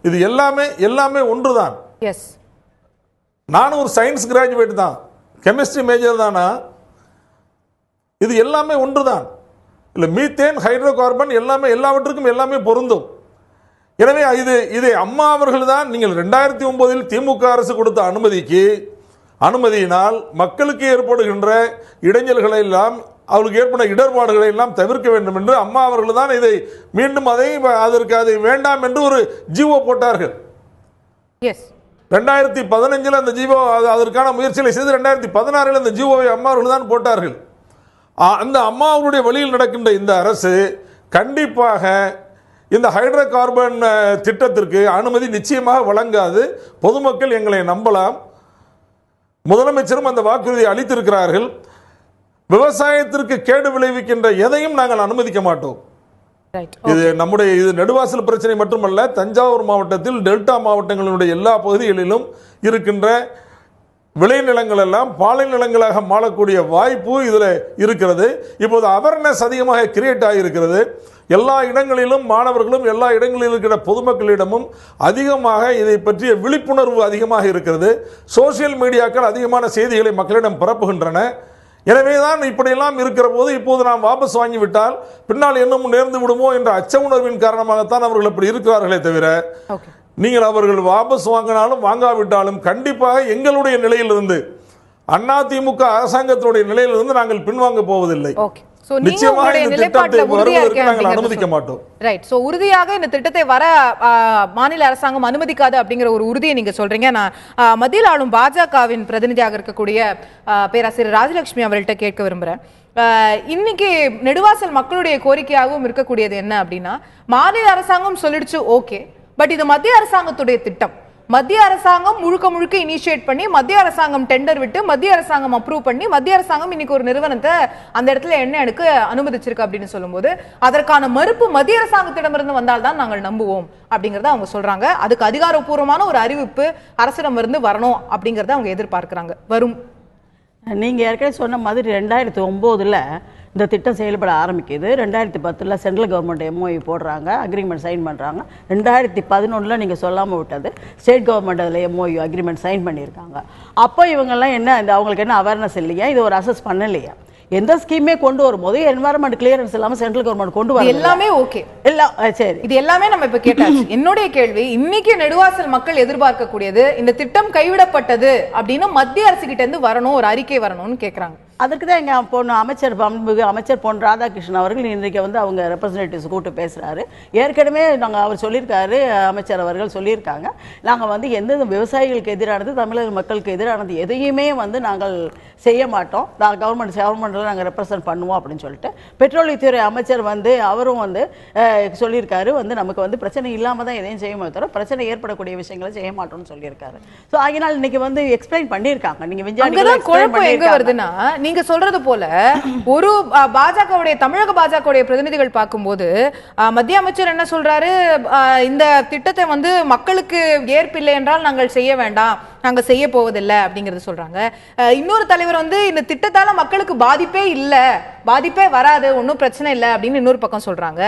இது எல்லாமே ஒன்றுதான். நானும் ஒரு சயின்ஸ் கிராஜுவேட் தான், கெமிஸ்ட்ரி மேஜர் தானா, இது எல்லாமே ஒன்றுதான். இல்ல, மீத்தேன் ஹைட்ரோ கார்பன் எல்லாவற்றுக்கும் எல்லாமே பொருந்தும். எனவே இது அம்மா அவர்கள் தான், நீங்கள் 2009 திமுக அரசு கொடுத்த அனுமதியினால் மக்களுக்கு ஏற்படுகின்ற இடைஞ்சல்களை எல்லாம், அவர்களுக்கு ஏற்பட்ட இடர்பாடுகளை எல்லாம் தவிர்க்க வேண்டும் என்று அம்மா அவர்கள் தான் இதை மீண்டும் அதை வேண்டாம் என்று ஒரு ஜீவோ போட்டார்கள். 2015 அந்த ஜீவோ அதற்கான முயற்சிகளை செய்து 2016 அந்த ஜீவோவை அம்மா அவர்கள் தான் போட்டார்கள். அந்த அம்மா அவருடைய வழியில் நடக்கின்ற இந்த அரசு கண்டிப்பாக இந்த ஹைட்ரோ கார்பன் திட்டத்திற்கு அனுமதி நிச்சயமாக வழங்காது. பொதுமக்கள் எங்களை நம்பலாம். முதலமைச்சரும் அந்த வாக்குறுதியை அளித்திருக்கிறார்கள். விவசாயத்திற்கு கேடு விளைவிக்கின்ற எதையும் நாங்கள் அனுமதிக்க மாட்டோம். இது நெடுவாசல் பிரச்சனை மட்டுமல்ல, தஞ்சாவூர் மாவட்டத்தில் டெல்டா மாவட்டங்களுடைய எல்லா பகுதிகளிலும் இருக்கின்ற விளைநிலங்கள் எல்லாம் பாலை நிலங்களாக மாறக்கூடிய வாய்ப்பு இதில் இருக்கிறது. இப்போது அவேர்னஸ் அதிகமாக கிரியேட் ஆகியிருக்கிறது. எல்லா இடங்களிலும் மாணவர்களும் எல்லா இடங்களில் இருக்கிற பொதுமக்களிடமும் அதிகமாக இதை பற்றிய விழிப்புணர்வு அதிகமாக இருக்கிறது. சோசியல் மீடியாக்கள் அதிகமான செய்திகளை மக்களிடம் பரப்புகின்றன. எனவேதான் இப்படியெல்லாம் இருக்கிற போது இப்போது நாம் வாபஸ் வாங்கிவிட்டால் பின்னால் இன்னும் நேர்ந்து விடுமோ என்ற அச்ச உணர்வின் காரணமாகத்தான் அவர்கள் அப்படி இருக்கிறார்களே தவிர, நீங்கள் அவர்கள் வாபஸ் வாங்கினாலும் வாங்காவிட்டாலும் கண்டிப்பாக எங்களுடைய நிலையிலிருந்து, அதிமுக அரசாங்கத்தினுடைய நிலையிலிருந்து நாங்கள் பின்வாங்க போவதில்லை. உறுதியாக இந்த திட்டத்தை வர மாநில அரசாங்கம் அனுமதிக்காது அப்படிங்கிற ஒரு உறுதியை நீங்க சொல்றீங்க. நான் மத்தியில் ஆளும் பாஜகவின் பிரதிநிதியாக இருக்கக்கூடிய பேராசிரியர் ராஜலட்சுமி அவர்கள்ட்ட கேட்க விரும்புறேன். இன்னைக்கு நெடுவாசல் மக்களுடைய கோரிக்கையாகவும் இருக்கக்கூடியது என்ன அப்படின்னா, மாநில அரசாங்கம் சொல்லிடுச்சு ஓகே, பட் இது மத்திய அரசாங்கத்துடைய திட்டம், மத்திய அரசாங்கம் முழுக்க முழுக்க இனிஷியேட் பண்ணி மத்திய அரசாங்கம் டெண்டர் விட்டு மத்திய அரசாங்கம் அப்ரூவ் பண்ணி மத்திய அரசாங்கம் இன்னைக்கு ஒரு நிறுவனத்தை அந்த இடத்துல எண்ணெய் எடுக்க அனுமதிச்சிருக்கு அப்படின்னு சொல்லும்போது அதற்கான மறுப்பு மத்திய அரசாங்கத்திடமிருந்து வந்தால்தான் நாங்கள் நம்புவோம் அப்படிங்கறத அவங்க சொல்றாங்க. அதுக்கு அதிகாரப்பூர்வமான ஒரு அறிவிப்பு அரசிடமிருந்து வரணும் அப்படிங்கறத அவங்க எதிர்பார்க்கிறாங்க. வரும். நீங்க ஏற்கனவே சொன்ன மாதிரி 2009 இந்த திட்டம் செயல்பட ஆரம்பிக்குது. 2010 சென்ட்ரல் கவர்மெண்ட் MOU போடுறாங்க, அக்ரிமெண்ட் சைன் பண்ணுறாங்க. 2011 நீங்கள் சொல்லாமல் விட்டது ஸ்டேட் கவர்மெண்ட் அதில் MOU அக்ரிமெண்ட் சைன் பண்ணியிருக்காங்க. அப்போ இவங்கெல்லாம் என்ன இந்த அவங்களுக்கு என்ன அவேர்னஸ் இல்லையா, இது ஒரு அசஸ் பண்ணலையா? எந்த ஸ்கீமே கொண்டு வரும்போது என்வாயர்மெண்ட் கிளியரன்ஸ் இல்லாம சென்ட்ரல் கவர்மெண்ட் கொண்டு வர எல்லாமே ஓகே எல்லாம் சரி, இது எல்லாமே நம்ம இப்ப கேட்டாச்சு. என்னுடைய கேள்வி, இன்னைக்கு நெடுவாசல் மக்கள் எதிர்பார்க்கக்கூடியது இந்த திட்டம் கைவிடப்பட்டது அப்படின்னு மத்திய அரசு கிட்ட இருந்து வரணும், ஒரு அறிக்கை வரணும்னு கேக்குறாங்க. அதுக்கு தான் எங்கள் பொண்ணு அமைச்சர் பொன் ராதாகிருஷ்ணன் அவர்கள் இன்றைக்கு வந்து அவங்க ரெப்ரசன்டேட்டிவ்ஸ் கூப்பிட்டு பேசுகிறாரு. ஏற்கனவே அவர் சொல்லியிருக்காரு, அமைச்சர் அவர்கள் சொல்லியிருக்காங்க, நாங்கள் வந்து எந்தெந்த விவசாயிகளுக்கு எதிரானது தமிழக மக்களுக்கு எதிரானது எதையுமே வந்து நாங்கள் செய்ய மாட்டோம், கவர்மெண்ட்டில் நாங்கள் ரெப்ரசன்ட் பண்ணுவோம் அப்படின்னு சொல்லிட்டு பெட்ரோலியத்துறை அமைச்சர் வந்து அவரும் வந்து சொல்லியிருக்காரு, வந்து நமக்கு வந்து பிரச்சனை இல்லாமல் தான் எதையும் செய்ய மாட்டோம், பிரச்சனை ஏற்படக்கூடிய விஷயங்களை செய்ய மாட்டோம்னு சொல்லியிருக்காரு. ஸோ அதனால் இன்னைக்கு வந்து எக்ஸ்பிளைன் பண்ணியிருக்காங்க. நீங்கள் விஞ்ஞானிகள் நீங்க சொல்றது போல ஒரு பாஜகவுடைய தமிழக பாஜகவுடைய பிரதிநிதிகள் பார்க்கும்போது மத்திய அமைச்சர் என்ன சொல்றாரு, இந்த திட்டத்தை வந்து மக்களுக்கு ஏற்பில்லை என்றால் நாங்கள் செய்ய வேண்டாம், நாங்க செய்ய போவதில்லை அப்படிங்கறது சொல்றாங்க. இன்னொரு தலைவர் வந்து இந்த திட்டத்தால மக்களுக்கு பாதிப்பே இல்ல, பாதிப்பே வராது, ஒன்னும் பிரச்சனை இல்லை அப்படின்னு இன்னொரு பக்கம் சொல்றாங்க.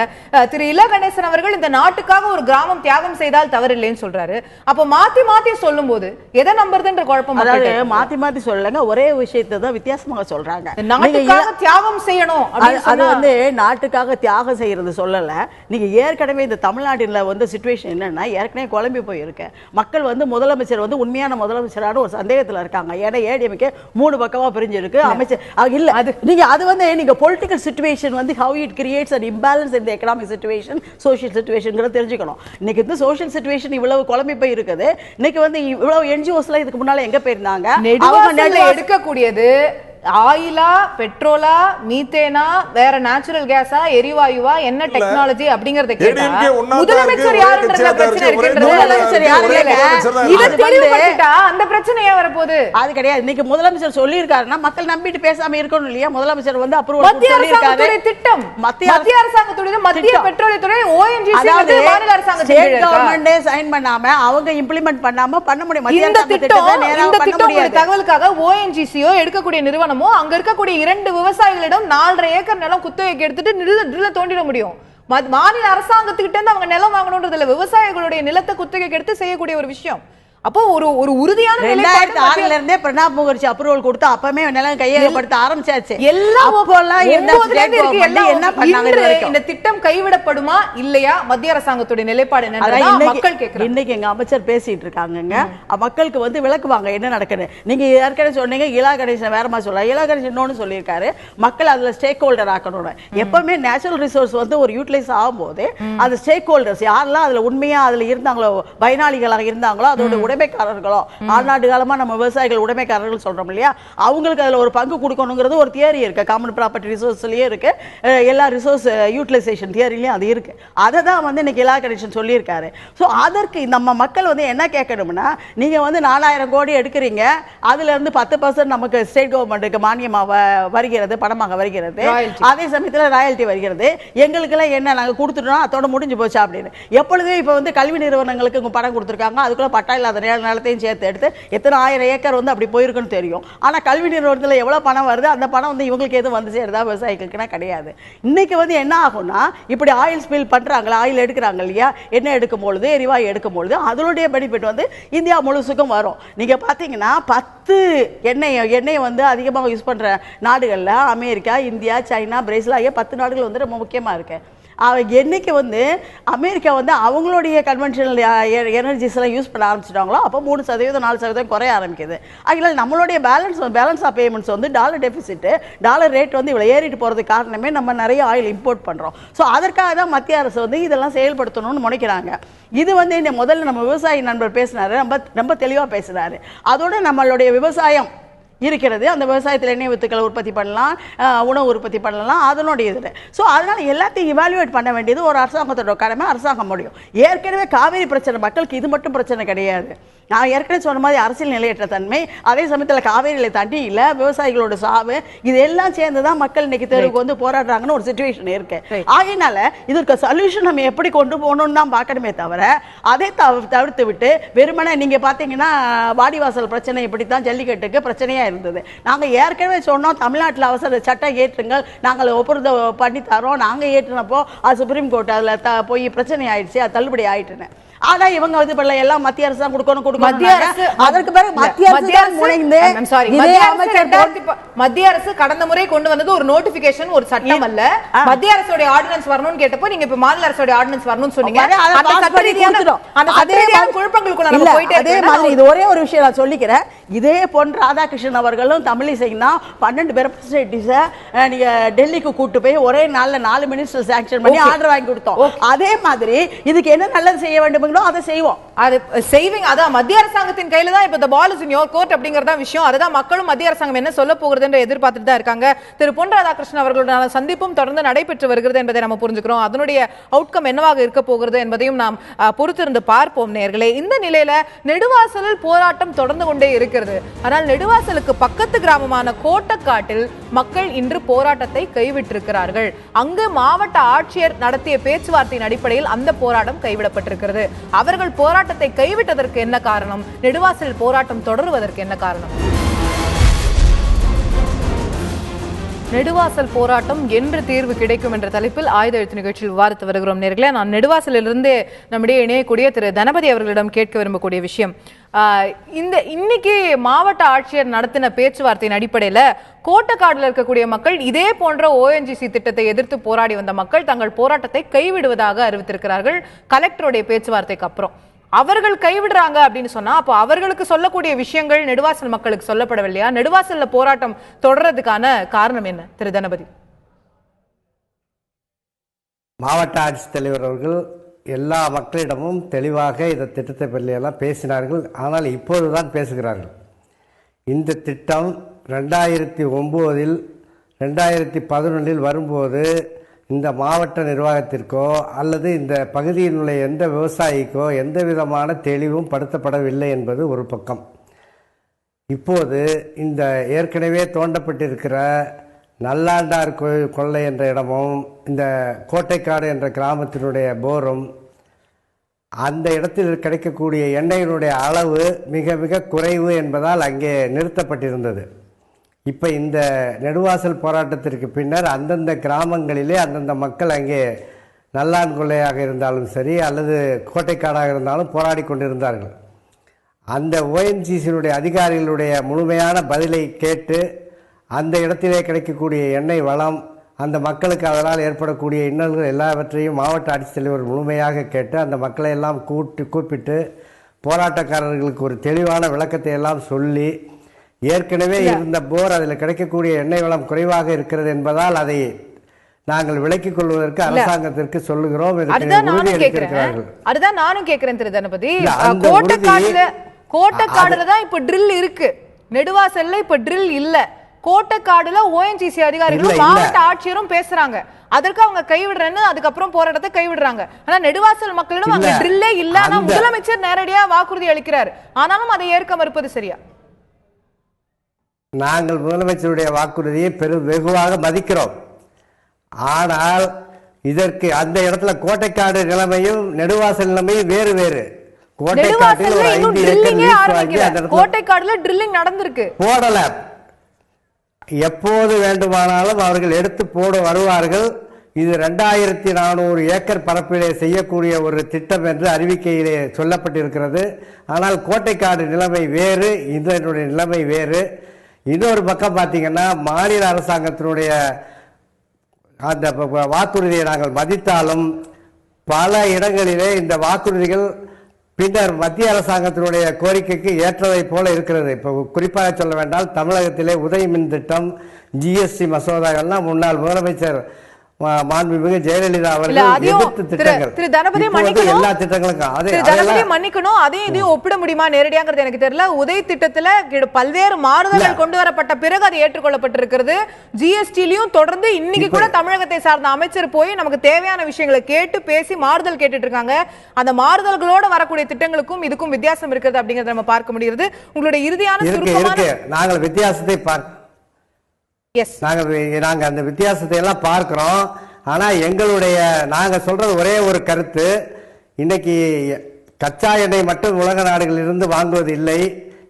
திரு இல கணேசன் அவர்கள் இந்த நாட்டுக்காக ஒரு கிராமம் தியாகம் செய்தால் தவறில்லைன்னு சொல்றாரு. அப்ப மாத்தி மாத்தி சொல்லும் போது எதை நம்புறதுன்ற குழப்பம். அதாவது மாத்தி மாத்தி சொல்லலங்க, ஒரே விஷயத்தை தான் வித்தியாசமாக சொல்றாங்க. நாட்டுக்காக தியாகம் செய்யணும், அது வந்து நாட்டுக்காக தியாகம் செய்யறது சொல்லல. நீங்க ஏற்கனவே இந்த தமிழ்நாட்டில் வந்து சிச்சுவேஷன் என்னன்னா, ஏற்கனவே குழம்பி போயிருக்கு. மக்கள் வந்து முதலமைச்சர் வந்து உண்மையான முதலமைச்சரான ஒரு சந்தேகத்தில் இருக்காங்க. ஏன்னா ஏடிஎம்கே 3 பக்கமா பிரிஞ்சிருக்கு. அமைச்சர் இல்ல, அது நீங்க அது வந்து நீங்க பொலிட்டிக்கல் சிச்சுவேஷன் வந்து how it creates an imbalance in the economic situation, social situation தெரிஞ்சுக்கணும். இன்னைக்கு இந்த சோஷியல் சிச்சுவேஷன் இவ்வளவு குழம்பி போய் இருக்குது. இன்னைக்கு வந்து இவ்வளவு என்ஜிஓஸ்ல இதுக்கு முன்னால எங்க போயிருந்தாங்க, அவங்க எடுக்கக்கூடியது ஆயிலா, பெட்ரோலா, மீத்தேனா, வேற நேச்சுரல் கேஸா, எரிவாயுவா, என்ன டெக்னாலஜி அப்படிங்கறத கேட்டா முதலமைச்சர் யாருன்றத பிரச்சனை இருக்குன்றது முதலமைச்சர் யாரு இத தெளிவுபடுத்திட்டா அந்த பிரச்சனையே வரப்போகுது. அது கிடையாது. இன்னைக்கு முதலமைச்சர் சொல்லியிருக்காருன்னா மக்கள் நம்பிட்டு பேசாம இருக்கணும் இல்லையா? முதலமைச்சர் வந்து அப்ரூவல் சொல்லியிருக்காரு. திட்டம் மத்திய அரசாங்கத்துடைய மத்திய பெட்ரோலியத்துறை ONGC வந்து மாநில அரசாங்கத்துடைய ஸ்டேட் கவர்மெண்டே சைன் பண்ணாம அவங்க இம்ப்ளிமெண்ட் பண்ணாம பண்ண முடியும். மத்திய அரசாங்கத்துக்கு நேரா பண்ண முடியாது. தகவலுக்காக ONGCயோ எடுக்கக்கூடிய நிறுவனம் அங்க இருக்கக்கூடிய 2 விவசாயிகளிடம் 4.5 ஏக்கர் நிலம் குத்தகைக்கு எடுத்துட்டு ட்ரில்ல தோண்டிட முடியும். மாநில அரசாங்கத்துக்கிட்ட இருந்து அவங்க நிலம் வாங்கணும்ன்றது இல்ல, விவசாயிகளுடைய நிலத்தை குத்தகைக்கு எடுத்து செய்யக்கூடிய ஒரு விஷயம். அப்போ ஒரு உறுதியான 2006ல இருந்தே பிரணாப் முகர்ஜி அப்ரூவல் கொடுத்து அப்பவே நிலம் கையகப்படுத்த ஆரம்பிச்சாச்சு. என்ன பண்ணாங்க? இந்த திட்டம் கைவிடப்படுமா இல்லையா? மத்திய அரசாங்கத்துடைய நிலைப்பாடு என்ன மக்கள் கேக்குறாங்க. இன்னைக்கு எங்க அமைச்சர் பேசிட்டு இருக்காங்க, மக்களுக்கு வந்து விளக்குவாங்க என்ன நடக்குது. நீங்க ஏற்கனவே சொன்னீங்க இலா கணேசன் வேற மாதிரி சொல்ல, இலா கணேசன் இன்னொன்னு சொல்லியிருக்காரு, மக்கள் அதுல ஸ்டேக் ஹோல்டர் ஆக்கணும். எப்பவுமே நேச்சுரல் ரிசோர்ஸ் வந்து ஒரு யூட்டிலைஸ் ஆகும்போது அது ஸ்டேக் ஹோல்டர்ஸ் யாரெல்லாம் அதுல உண்மையா அதுல இருந்தாங்களோ, பயனாளிகளாக இருந்தாங்களோ, அதோட உடைமைக்காரர்களோ, ஆழ்நாட்டு காலமா நம்ம விவசாயிகள் உடைமைக்காரர்கள் சொல்றோம் இல்லையா, அவங்களுக்கு அதுல ஒரு பங்கு கொடுக்கணுங்கிறது ஒரு தியரி இருக்கு. காமன் ப்ராப்பர்ட்டி ரிசோர்ஸ்லயே இருக்கு, எல்லா ரிசோர்ஸ் யூட்டிலைசேஷன் தியரிலையும் அது இருக்கு. அதை தான் வந்து இன்னைக்கு இலா கணேசன் சொல்லியிருக்காரு. ஸோ அதற்கு நம்ம மக்கள் வந்து என்ன கேட்கணும்னா, நீங்க வந்து 4000 கோடி எடுக்கிறீங்க, அதுல இருந்து 10% நமக்கு ஸ்டேட் கவர்மெண்ட்டுக்கு மானியமாக வருகிறது, பணமாக வருகிறது, அதே சமயத்தில் ராயல்ட்டி வருகிறது, எங்களுக்கெல்லாம் என்ன நாங்கள் கொடுத்துட்டோம் அதோட முடிஞ்சு போச்சு அப்படின்னு. எப்பொழுதுமே இப்போ வந்து கல்வி நிறுவனங்களுக்கு பணம் கொடுத்துருக்காங்க, அதுக்குள்ள பட்டா இல்லாத நிலத்தையும் சேர்த்து எடுத்து எத்தனை 1000 ஏக்கர் வந்து அப்படி போயிருக்குன்னு தெரியும். ஆனா கல்வி நிறுவனத்தில் எவ்வளவு பணம் வருது, அந்த பணம் வந்து இவங்களுக்கு எதுவும் வந்து சேருதா? விவசாயிகளுக்குன்னா கிடையாது. இன்னைக்கு வந்து என்ன ஆகும்னா, இப்படி ஆயில் ஸ்பில் பண்றாங்களா, ஆயில் எடுக்கிறாங்க இல்லையா, எண்ணெய் எடுக்கும் பொழுது, எரிவாயு எடுக்கும் பொழுது அதனுடைய பெனிஃபிட் வந்து இந்தியா முழுசுக்கும் வரும். நீங்க பாத்தீங்கன்னா 10 எண்ணெய் வந்து அதிகமாக யூஸ் பண்ற நாடுகள்ல அமெரிக்கா, இந்தியா, சைனா, பிரேசில் ஆகிய 10 நாடுகள் வந்து ரொம்ப முக்கியமா இருக்கு. என்னைக்கு வந்து அமெரிக்கா வந்து அவங்களுடைய கன்வென்ஷனல் எனர்ஜிஸ் எல்லாம் யூஸ் பண்ண ஆரம்பிச்சிட்டாங்களோ அப்போ 3% 4% குறைய ஆரம்பிக்குது. அதனால நம்மளுடைய பேலன்ஸ் ஆஃப் பேமெண்ட்ஸ் வந்து டாலர் டெபிசிட், டாலர் ரேட் வந்து இவ்வளோ ஏறிட்டு போகிறதுக்கு காரணமே நம்ம நிறைய ஆயில் இம்போர்ட் பண்ணுறோம். ஸோ அதற்காக தான் மத்திய அரசு வந்து இதெல்லாம் செயல்படுத்தணும்னு நினைக்கிறாங்க. இது வந்து முதல்ல நம்ம விவசாயி நண்பர் பேசினாரு, ரொம்ப தெளிவாக பேசினாரு. அதோட நம்மளுடைய விவசாயம் இருக்கிறது. அந்த விவசாயத்தில் எண்ணெய் வித்துக்களை உற்பத்தி பண்ணலாம், உணவு உற்பத்தி பண்ணலாம், அதனுடைய இது. ஸோ அதனால் எல்லாத்தையும் இவாலுவேட் பண்ண வேண்டியது ஒரு அரசாங்கத்தோட கடமை, அரசாங்கம் முடியும். ஏற்கனவே காவேரி பிரச்சனை மக்களுக்கு இது மட்டும் பிரச்சனை கிடையாது. நான் ஏற்கனவே சொன்ன மாதிரி அரசியல் நிலையற்ற தன்மை, அதே சமயத்தில் காவேரியில் தண்ணி இல்லை, விவசாயிகளோட சாவு, இது எல்லாம் சேர்ந்து தான் மக்கள் இன்னைக்கு தெருவுக்கு வந்து போராடுறாங்கன்னு ஒரு சிச்சுவேஷன் இருக்கு. ஆகையினால இதற்கு சொல்யூஷன் நம்ம எப்படி கொண்டு போகணும்னு தான் பார்க்கணுமே தவிர அதை தவிர்த்து விட்டு வெறுமனே நீங்க பார்த்தீங்கன்னா வாடிவாசல் பிரச்சனை இப்படித்தான் ஜல்லிக்கட்டுக்கு பிரச்சனையா இருந்தது. நாங்கள் ஏற்கனவே சொன்னோம், தமிழ்நாட்டில் அவசர சட்டம் ஏற்றுங்கள், நாங்கள் ஒப்புரது பண்ணி தரோம். நாங்கள் ஏற்றினப்போ அது சுப்ரீம் கோர்ட் அதில் போய் பிரச்சனை ஆயிடுச்சு, அது தள்ளுபடி ஆயிட்டுன்னு. ஆனா இவங்க வந்து பண்ணல, எல்லாம் மத்திய அரசு தான் கொடுக்கணும். அதற்கு பிறகு மத்திய அரசு கடந்த முறை கொண்டு வந்தது ஒரு நோட்டிபிகேஷன், ஒரு சட்டம் அல்ல. மத்திய அரசோட ஆர்டினன்ஸ் வரணும்னு கேட்டப்போ நீங்க இப்ப மாநில அரசோட ஆர்டினன்ஸ் வரணும்னு சொன்னீங்க. அதே மாதிரி இது ஒரே ஒரு விஷயம் நான் சொல்லிக்கிறேன். இதே பொன் ராதாகிருஷ்ணன் அவர்களும் தமிழிசைக்கு தான் 12 ரெப்ரசன்டேட்டிவ்ஸை நீங்க டெல்லிக்கு கூட்டு போய் ஒரே நாள்ல 4 மினிஸ்டர் சாங்ஷன் பண்ணி ஆர்டர் வாங்கி கொடுத்தோம். அதே மாதிரி இதுக்கு என்ன நல்லது செய்ய வேண்டும் அதை செய்வோம். அது சேவிங், அதான் மத்திய அரசாங்கத்தின் கையில தான் இப்ப the ball is in your court அப்படிங்கறத விஷயம். அதுதான் மக்களும் மத்திய அரசாங்கம் என்ன சொல்ல போகுதுன்னு எதிர்பார்த்துட்டு தான் இருக்காங்க. திரு பொன் ராதாகிருஷ்ணன் அவர்களுடைய சந்திப்பும் தொடர்ந்து நடைபெற்று வருகிறது என்பதை நம்ம புரிஞ்சுக்கிறோம். அதனுடைய அவுட்கம் என்னவாக இருக்க போகிறது என்பதையும் நாம் பொறுத்திருந்து பார்ப்போம் நேயர்களே. இந்த நிலையில நெடுவாசலில் போராட்டம் தொடர்ந்து கொண்டே இருக்கிறது. ஆனால் நெடுவாசலுக்கு பக்கத்து கிராமமான கோட்டக்காட்டில் மக்கள் இன்று போராட்டத்தை கைவிட்டிருக்கிறார்கள். அங்கு மாவட்ட ஆட்சியர் நடத்திய பேச்சுவார்த்தையின் அடிப்படையில் அந்த போராட்டம் கைவிடப்பட்டிருக்கிறது. அவர்கள் போராட்டத்தை கைவிட்டதற்கு என்ன காரணம்? நெடுவாசல் போராட்டம் தொடருவதற்கு என்ன காரணம்? நெடுவாசல் போராட்டம் என்று தீர்வு கிடைக்கும் என்ற தலைப்பில் ஆயுத எழுத்து நிகழ்ச்சியில் விவாதித்து வருகிறோம் நேர்களே. நான் நெடுவாசலிலிருந்து நம்முடைய இணையக்கூடிய திரு தனபதி அவர்களிடம் கேட்க விரும்பக்கூடிய விஷயம், இன்னைக்கு மாவட்ட ஆட்சியர் நடத்தின பேச்சுவார்த்தையின் அடிப்படையில் கோட்டக்காடுல இருக்கக்கூடிய மக்கள் இதே போன்ற ONGC திட்டத்தை எதிர்த்து போராடி வந்த மக்கள் தங்கள் போராட்டத்தை கைவிடுவதாக அறிவித்திருக்கிறார்கள். கலெக்டருடைய பேச்சுவார்த்தைக்கு அப்புறம் அவர்கள் கைவிடுறாங்க அப்படின்னு சொன்னா அப்போ அவர்களுக்கு சொல்லக்கூடிய விஷயங்கள் நெடுவாசல் மக்களுக்கு சொல்லப்படவில்லையா? நெடுவாசல்ல போராட்டம் தொடர்றதுக்கான காரணம் என்ன திரு தனபதி? மாவட்ட ஆட்சித்தலைவர் அவர்கள் எல்லா மக்களிடமும் தெளிவாக இந்த திட்டத்தை பற்றியெல்லாம் பேசினார்கள். ஆனால் இப்போதுதான் பேசுகிறார்கள். இந்த திட்டம் 2009 2011 வரும்போது இந்த மாவட்ட நிர்வாகத்திற்கோ அல்லது இந்த பகுதியினுடைய எந்த விவசாயிக்கோ எந்த விதமான தெளிவும் படுத்தப்படவில்லை என்பது ஒரு பக்கம். இப்போது இந்த ஏற்கனவே தோண்டப்பட்டிருக்கிற நல்லாண்டார் கொள்ளை என்ற இடமும் இந்த கோட்டைக்காடு என்ற கிராமத்தினுடைய போரும் அந்த இடத்தில் கிடைக்கக்கூடிய எண்ணெயினுடைய அளவு மிக மிக குறைவு என்பதால் அங்கே நிறுத்தப்பட்டிருந்தது. இப்போ இந்த நெடுவாசல் போராட்டத்திற்கு பின்னர் அந்தந்த கிராமங்களிலே அந்தந்த மக்கள் அங்கே நல்லான் கொள்ளையாக இருந்தாலும் சரி அல்லது கோட்டைக்காடாக இருந்தாலும் போராடி கொண்டிருந்தார்கள். அந்த ONGCயினுடைய அதிகாரிகளுடைய முழுமையான பதிலை கேட்டு அந்த இடத்திலே கிடைக்கக்கூடிய எண்ணெய் வளம், அந்த மக்களுக்கு அதனால் ஏற்படக்கூடிய இன்னல்கள் எல்லாவற்றையும் மாவட்ட ஆட்சித்தலைவர் முழுமையாக கேட்டு அந்த மக்களை எல்லாம் கூப்பிட்டு போராட்டக்காரர்களுக்கு ஒரு தெளிவான விளக்கத்தை எல்லாம் சொல்லி ஏற்கனவே இருந்த போர் அதில் கிடைக்கக்கூடிய எண்ணெய் வளம் குறைவாக இருக்கிறது என்பதால் அதை நாங்கள் விலக்கிக் கொள்வதற்கு அரசாங்கத்திற்கு சொல்லுகிறோம். அதுதான் நானும் கேட்கிறேன் திரு தனபதி. கோட்டக்காடுல தான் இப்ப ட்ரில் இருக்கு, நெடுவாசல்ல இப்ப ட்ரில் இல்ல. கோட்டக்காடுல ONGC அதிகாரிகளும் மாவட்ட ஆட்சியரும் பேசுறாங்க, அதற்கு அவங்க கைவிடுறேன்னு அதுக்கப்புறம் போராட்டத்தை கைவிடுறாங்க. ஆனா நெடுவாசல் மக்களிடம் அங்க ட்ரில்லே இல்ல. ஆனா முதலமைச்சர் நேரடியா வாக்குறுதி அளிக்கிறார், ஆனாலும் அதை ஏற்க மறுப்பது சரியா? நாங்கள் முதலமைச்சருடைய வாக்குறுதியை வெகுவாக மதிக்கிறோம். ஆனால் இதற்கு அந்த இடத்துல கோட்டைக்காடு நிலைமையும் நெடுவாசல் நிலைமையும் வேறு வேறு. கோட்டைக்காடுல ட்ரில்லிங் நடந்திருக்கு, போடல. எப்போது வேண்டுமானாலும் அவர்கள் எடுத்து போட வருவார்கள். இது 2400 ஏக்கர் பரப்பிலே செய்யக்கூடிய ஒரு திட்டம் என்று அறிவிக்கையிலே சொல்லப்பட்டிருக்கிறது. ஆனால் கோட்டைக்காடு நிலைமை வேறு, இதனுடைய நிலைமை வேறு. இன்னொரு பக்கம் பார்த்தீங்கன்னா மாநில அரசாங்கத்தினுடைய அந்த வாக்குறுதியை நாங்கள் மதித்தாலும் பல இடங்களிலே இந்த வாக்குறுதிகள் பின்னர் மத்திய அரசாங்கத்தினுடைய கோரிக்கைக்கு ஏற்றதை போல இருக்கிறது. இப்போ குறிப்பாக சொல்ல வேண்டால் தமிழகத்திலே உதய மின் திட்டம், GST மசோதா எல்லாம் முன்னாள் முதலமைச்சர் மாண்புமிகு ஜெயலலிதா இல்ல, அவர்கள் அதையும் எதிர்த்த திட்டங்கள் திரு தனபதி இப்போது மன்னிக்கணும். எல்லா திட்டங்களுக்கும் திரு தனபதி மன்னிக்கணும், அதையும் இதையும் ஒப்பிட முடியுமா நேரடியாங்கிறது எனக்கு தெரியல. உதய் திட்டத்துல பல்வேறு மாறுதல்கள் கொண்டு வரப்பட்ட பிறகு அது ஏற்றுக்கொள்ளப்பட்டிருக்கிறது. ஜிஎஸ்டிலையும் தொடர்ந்து இன்னைக்கு கூட தமிழகத்தை சார்ந்த அமைச்சர் போய் நமக்கு தேவையான விஷயங்களை கேட்டு பேசி மாறுதல் கேட்டுட்டு இருக்காங்க. அந்த மாறுதல்களோட வரக்கூடிய திட்டங்களுக்கும் இதுக்கும் வித்தியாசம் இருக்கிறது அப்படிங்கறத நம்ம பார்க்க முடிகிறது. உங்களுடைய இறுதியான சுருக்கமான நாங்கள் வித்தியாசத்தை நாங்க அந்த வித்தியாசத்தை எல்லாம் பார்க்கிறோம். ஆனா நாங்க சொல்றது ஒரே ஒரு கருத்து, இன்னைக்கு கச்சா எண்ணெய் மட்டும் உலக நாடுகளிலிருந்து வாங்குவது இல்லை.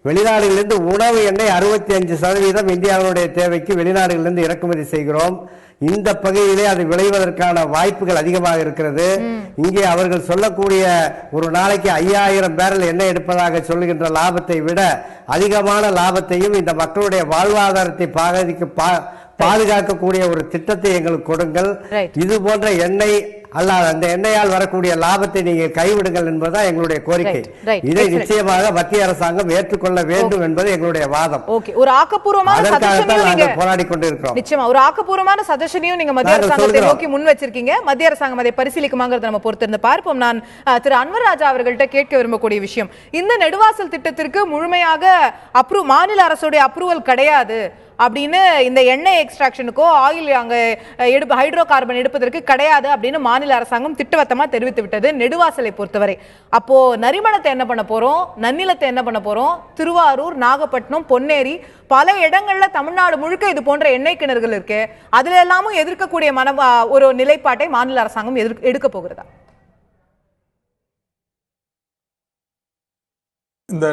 வெளிநாடுகளிலிருந்து உணவு எண்ணெய் 65% இந்தியாவுடைய தேவைக்கு வெளிநாடுகளிலிருந்து இறக்குமதி செய்கிறோம். இந்த பகுதியிலே அது விளைவதற்கான வாய்ப்புகள் அதிகமாக இருக்கிறது. இங்கே அவர்கள் சொல்லக்கூடிய ஒரு நாளைக்கு 5000 பேரல் எண்ணெய் எடுப்பதாக சொல்லுகின்ற லாபத்தை விட அதிகமான லாபத்தையும் இந்த மக்களுடைய வாழ்வாதாரத்தை பாதுகாக்கக்கூடிய ஒரு திட்டத்தை எங்களுக்கு கொடுங்கள். இது போன்ற எண்ணெய் அல்லாத அந்த எண்ணெயால் வரக்கூடிய லாபத்தை நீங்கள் கைவிடுங்கள் என்பதுதான் எங்களுடைய கோரிக்கை. இதை நிச்சயமாக மத்திய அரசாங்கம் ஏற்றுக்கொள்ள வேண்டும் என்பது எங்களுடைய வாதம். ஒரு ஆக்கப்பூர்வமான போராடி கொண்டிருக்கிறோம். நிச்சயமா ஒரு ஆக்கப்பூர்வமான சஜஷனையும் நீங்க மத்திய அரசாங்கத்தை நோக்கி முன் வச்சிருக்கீங்க. மத்திய அரசாங்கம் அதை பரிசீலிக்குமாங்கிறத நம்ம பொறுத்திருந்து பார்ப்போம். நான் திரு அன்வர் ராஜா அவர்கள்ட்ட கேட்க விரும்பக்கூடிய விஷயம், இந்த நெடுவாசல் திட்டத்திற்கு முழுமையாக மாநில அரசுடைய அப்ரூவல் கிடையாது அப்படின்னு, இந்த எண்ணெய் எக்ஸ்ட்ராக்ஷனுக்கோ ஆயில் அங்க ஹைட்ரோ கார்பன் எடுப்பதற்கு கிடையாது அப்படின்னு மாநில அரசாங்கம் திட்டவட்டமா தெரிவித்து விட்டது நெடுவாசலை பொறுத்தவரை. அப்போ நரிமணத்தை என்ன பண்ண போறோம், நன்னிலத்தை என்ன பண்ண போறோம், திருவாரூர், நாகப்பட்டினம், பொன்னேரி பல இடங்கள்ல தமிழ்நாடு முழுக்க இது போன்ற எண்ணெய் கிணறுகள் இருக்கு. அதுல எல்லாமும் எதிர்க்கக்கூடிய ஒரு நிலைப்பாட்டை மாநில அரசாங்கம் எடுக்க போகிறதா? இந்த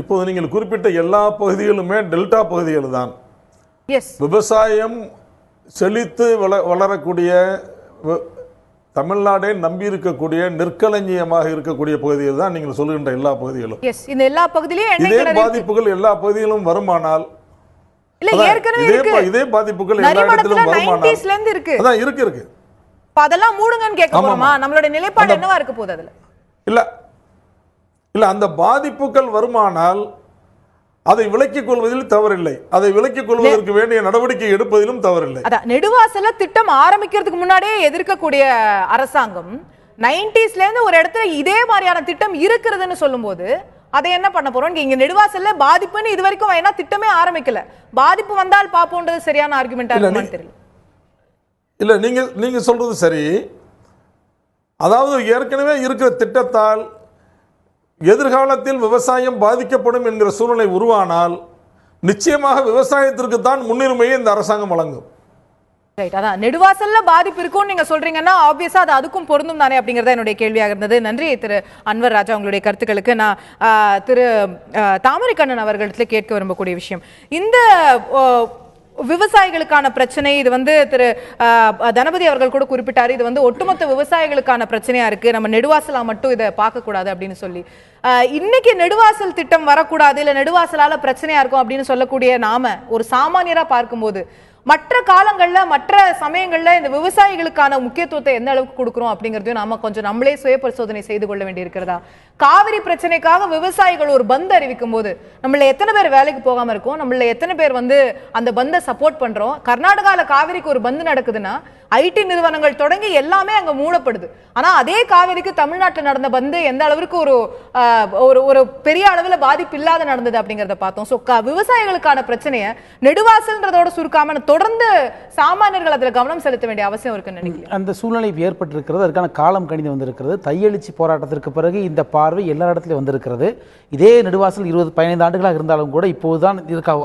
இப்போது நீங்கள் குறிப்பிட்ட எல்லா பகுதிகளுமே டெல்டா பகுதிகள் தான். விவசாயம் செழித்து வளரக்கூடிய, தமிழ்நாடே நம்பி இருக்கக்கூடிய நெற்களஞ்சியமாக இருக்கக்கூடிய பகுதிகள் தான் நீங்கள் சொல்லுகின்ற எல்லா பகுதிகளும். இந்த எல்லா பகுதியிலும் இதே பாதிப்புகள் எல்லா பகுதியிலும் வருமானால், இதே பாதிப்புகள் எல்லா இடத்திலும் வருமானால் அதான் இருக்கு. அதெல்லாம் மூடுங்கன்னு கேட்க போறோமா? நம்மளோட நிலைப்பாடு என்னவா இருக்க போகுது அதுல? இல்ல அந்த பாதிப்புகள் வருமானால் அதை விலக்கிக் கொள்வதில் தவறில்லை. அதை விலக்கிக் கொள்வதற்கு வேண்டிய நடவடிக்கை எடுப்பதிலும் தவறில்லை. நெடுவாசல திட்டம் ஆரம்பிக்கிறதுக்கு முன்னாடியே எதிர்க்கக்கூடிய அரசாங்கம் 90s இருந்து ஒரு இடத்துல இதே மாதிரியான திட்டம் இருக்கிறதுன்னு சொல்லும்போது அதை என்ன பண்ண போறோம்? இங்க நெடுவாசல்ல பாதிப்புன்னு இது வரைக்கும் ஏன்னா திட்டமே ஆரம்பிக்கல, பாதிப்பு வந்தால் பாப்போன்றது சரியான ஆர்குமெண்டா இருக்குன்னு தெரியல. இல்ல நீங்க சொல்றது சரி. அதாவது ஏற்கனவே இருக்கிற திட்டத்தால் எதிர்காலத்தில் விவசாயம் பாதிக்கப்படும் என்கிற சூழ்நிலை உருவானால் நிச்சயமாக விவசாயத்திற்கு தான் முன்னுரிமையை இந்த அரசாங்கம் வழங்கும். அதான் நெடுவாசல்ல பாதிப்பு இருக்கும் நீங்க சொல்றீங்கன்னா ஆப்வியஸா அது அதுக்கும் பொருந்தும் தானே அப்படிங்கறத என்னுடைய கேள்வியாக இருந்தது. நன்றி திரு அன்வர் ராஜா, உங்களுடைய கருத்துக்களுக்கு. நான் திரு தாமரைக்கண்ணன் அவர்களிடத்துல கேட்க விரும்பக்கூடிய விஷயம், இந்த விவசாயிகளுக்கான பிரச்சனை இது திரு தனபதி அவர்கள் கூட குறிப்பிட்டாரு, இது ஒட்டுமொத்த விவசாயிகளுக்கான பிரச்சனையா இருக்கு, நம்ம நெடுவாசலா மட்டும் இதை பார்க்க கூடாது அப்படின்னு சொல்லி, இன்னைக்கு நெடுவாசல் திட்டம் வரக்கூடாது இல்ல நெடுவாசலால பிரச்சனையா இருக்கும் அப்படின்னு சொல்லக்கூடிய நாம ஒரு சாமானியரா பார்க்கும்போது மற்ற காலங்கள்ல மற்ற சமயங்கள்ல இந்த விவசாயிகளுக்கான முக்கியத்துவத்தை எந்த அளவுக்கு கொடுக்கிறோம் அப்படிங்கறதையும் நாம கொஞ்சம் நம்மளே சுய பரிசோதனை செய்து கொள்ள வேண்டி இருக்கிறதா? காவிரி பிரச்சனைக்காக விவசாயிகள் ஒரு பந்த் அறிவிக்கும் போது நம்மள எத்தனை பேர் வேலைக்கு போகாம இருக்கும், நம்மள எத்தனை பேர் அந்த பந்தை சப்போர்ட் பண்றோம்? கர்நாடகால காவிரிக்கு ஒரு பந்து நடக்குதுன்னா ஐடி நிறுவனங்கள் தொடங்கி எல்லாமே அங்க மூடப்படுது. ஆனா அதே காவிரிக்கு தமிழ்நாட்டில் நடந்த பந்து எந்த அளவுக்கு ஒரு பெரிய அளவுல பாதிப்பு இல்லாத நடந்தது அப்படிங்கறத பார்த்தோம். சோ விவசாயிகளுக்கான பிரச்சனையை நெடுவாசல்ன்றதோட சுருக்காம தொடர்ந்து சாமானியர்கள் அதுல கவனம் செலுத்த வேண்டிய அவசியம் இருக்குன்னு நினைக்கிறேன். அந்த சூழ்நிலை ஏற்பட்டிருக்கிறது, அதுக்கான காலம் கணிந்து வந்திருக்கிறது. தையெழுச்சி போராட்டத்திற்கு பிறகு இந்த பார்வை எல்லா இடத்துலையும் வந்திருக்கிறது. இதே நெடுவாசல் 20-15 ஆண்டுகளாக இருந்தாலும் கூட இப்போதுதான்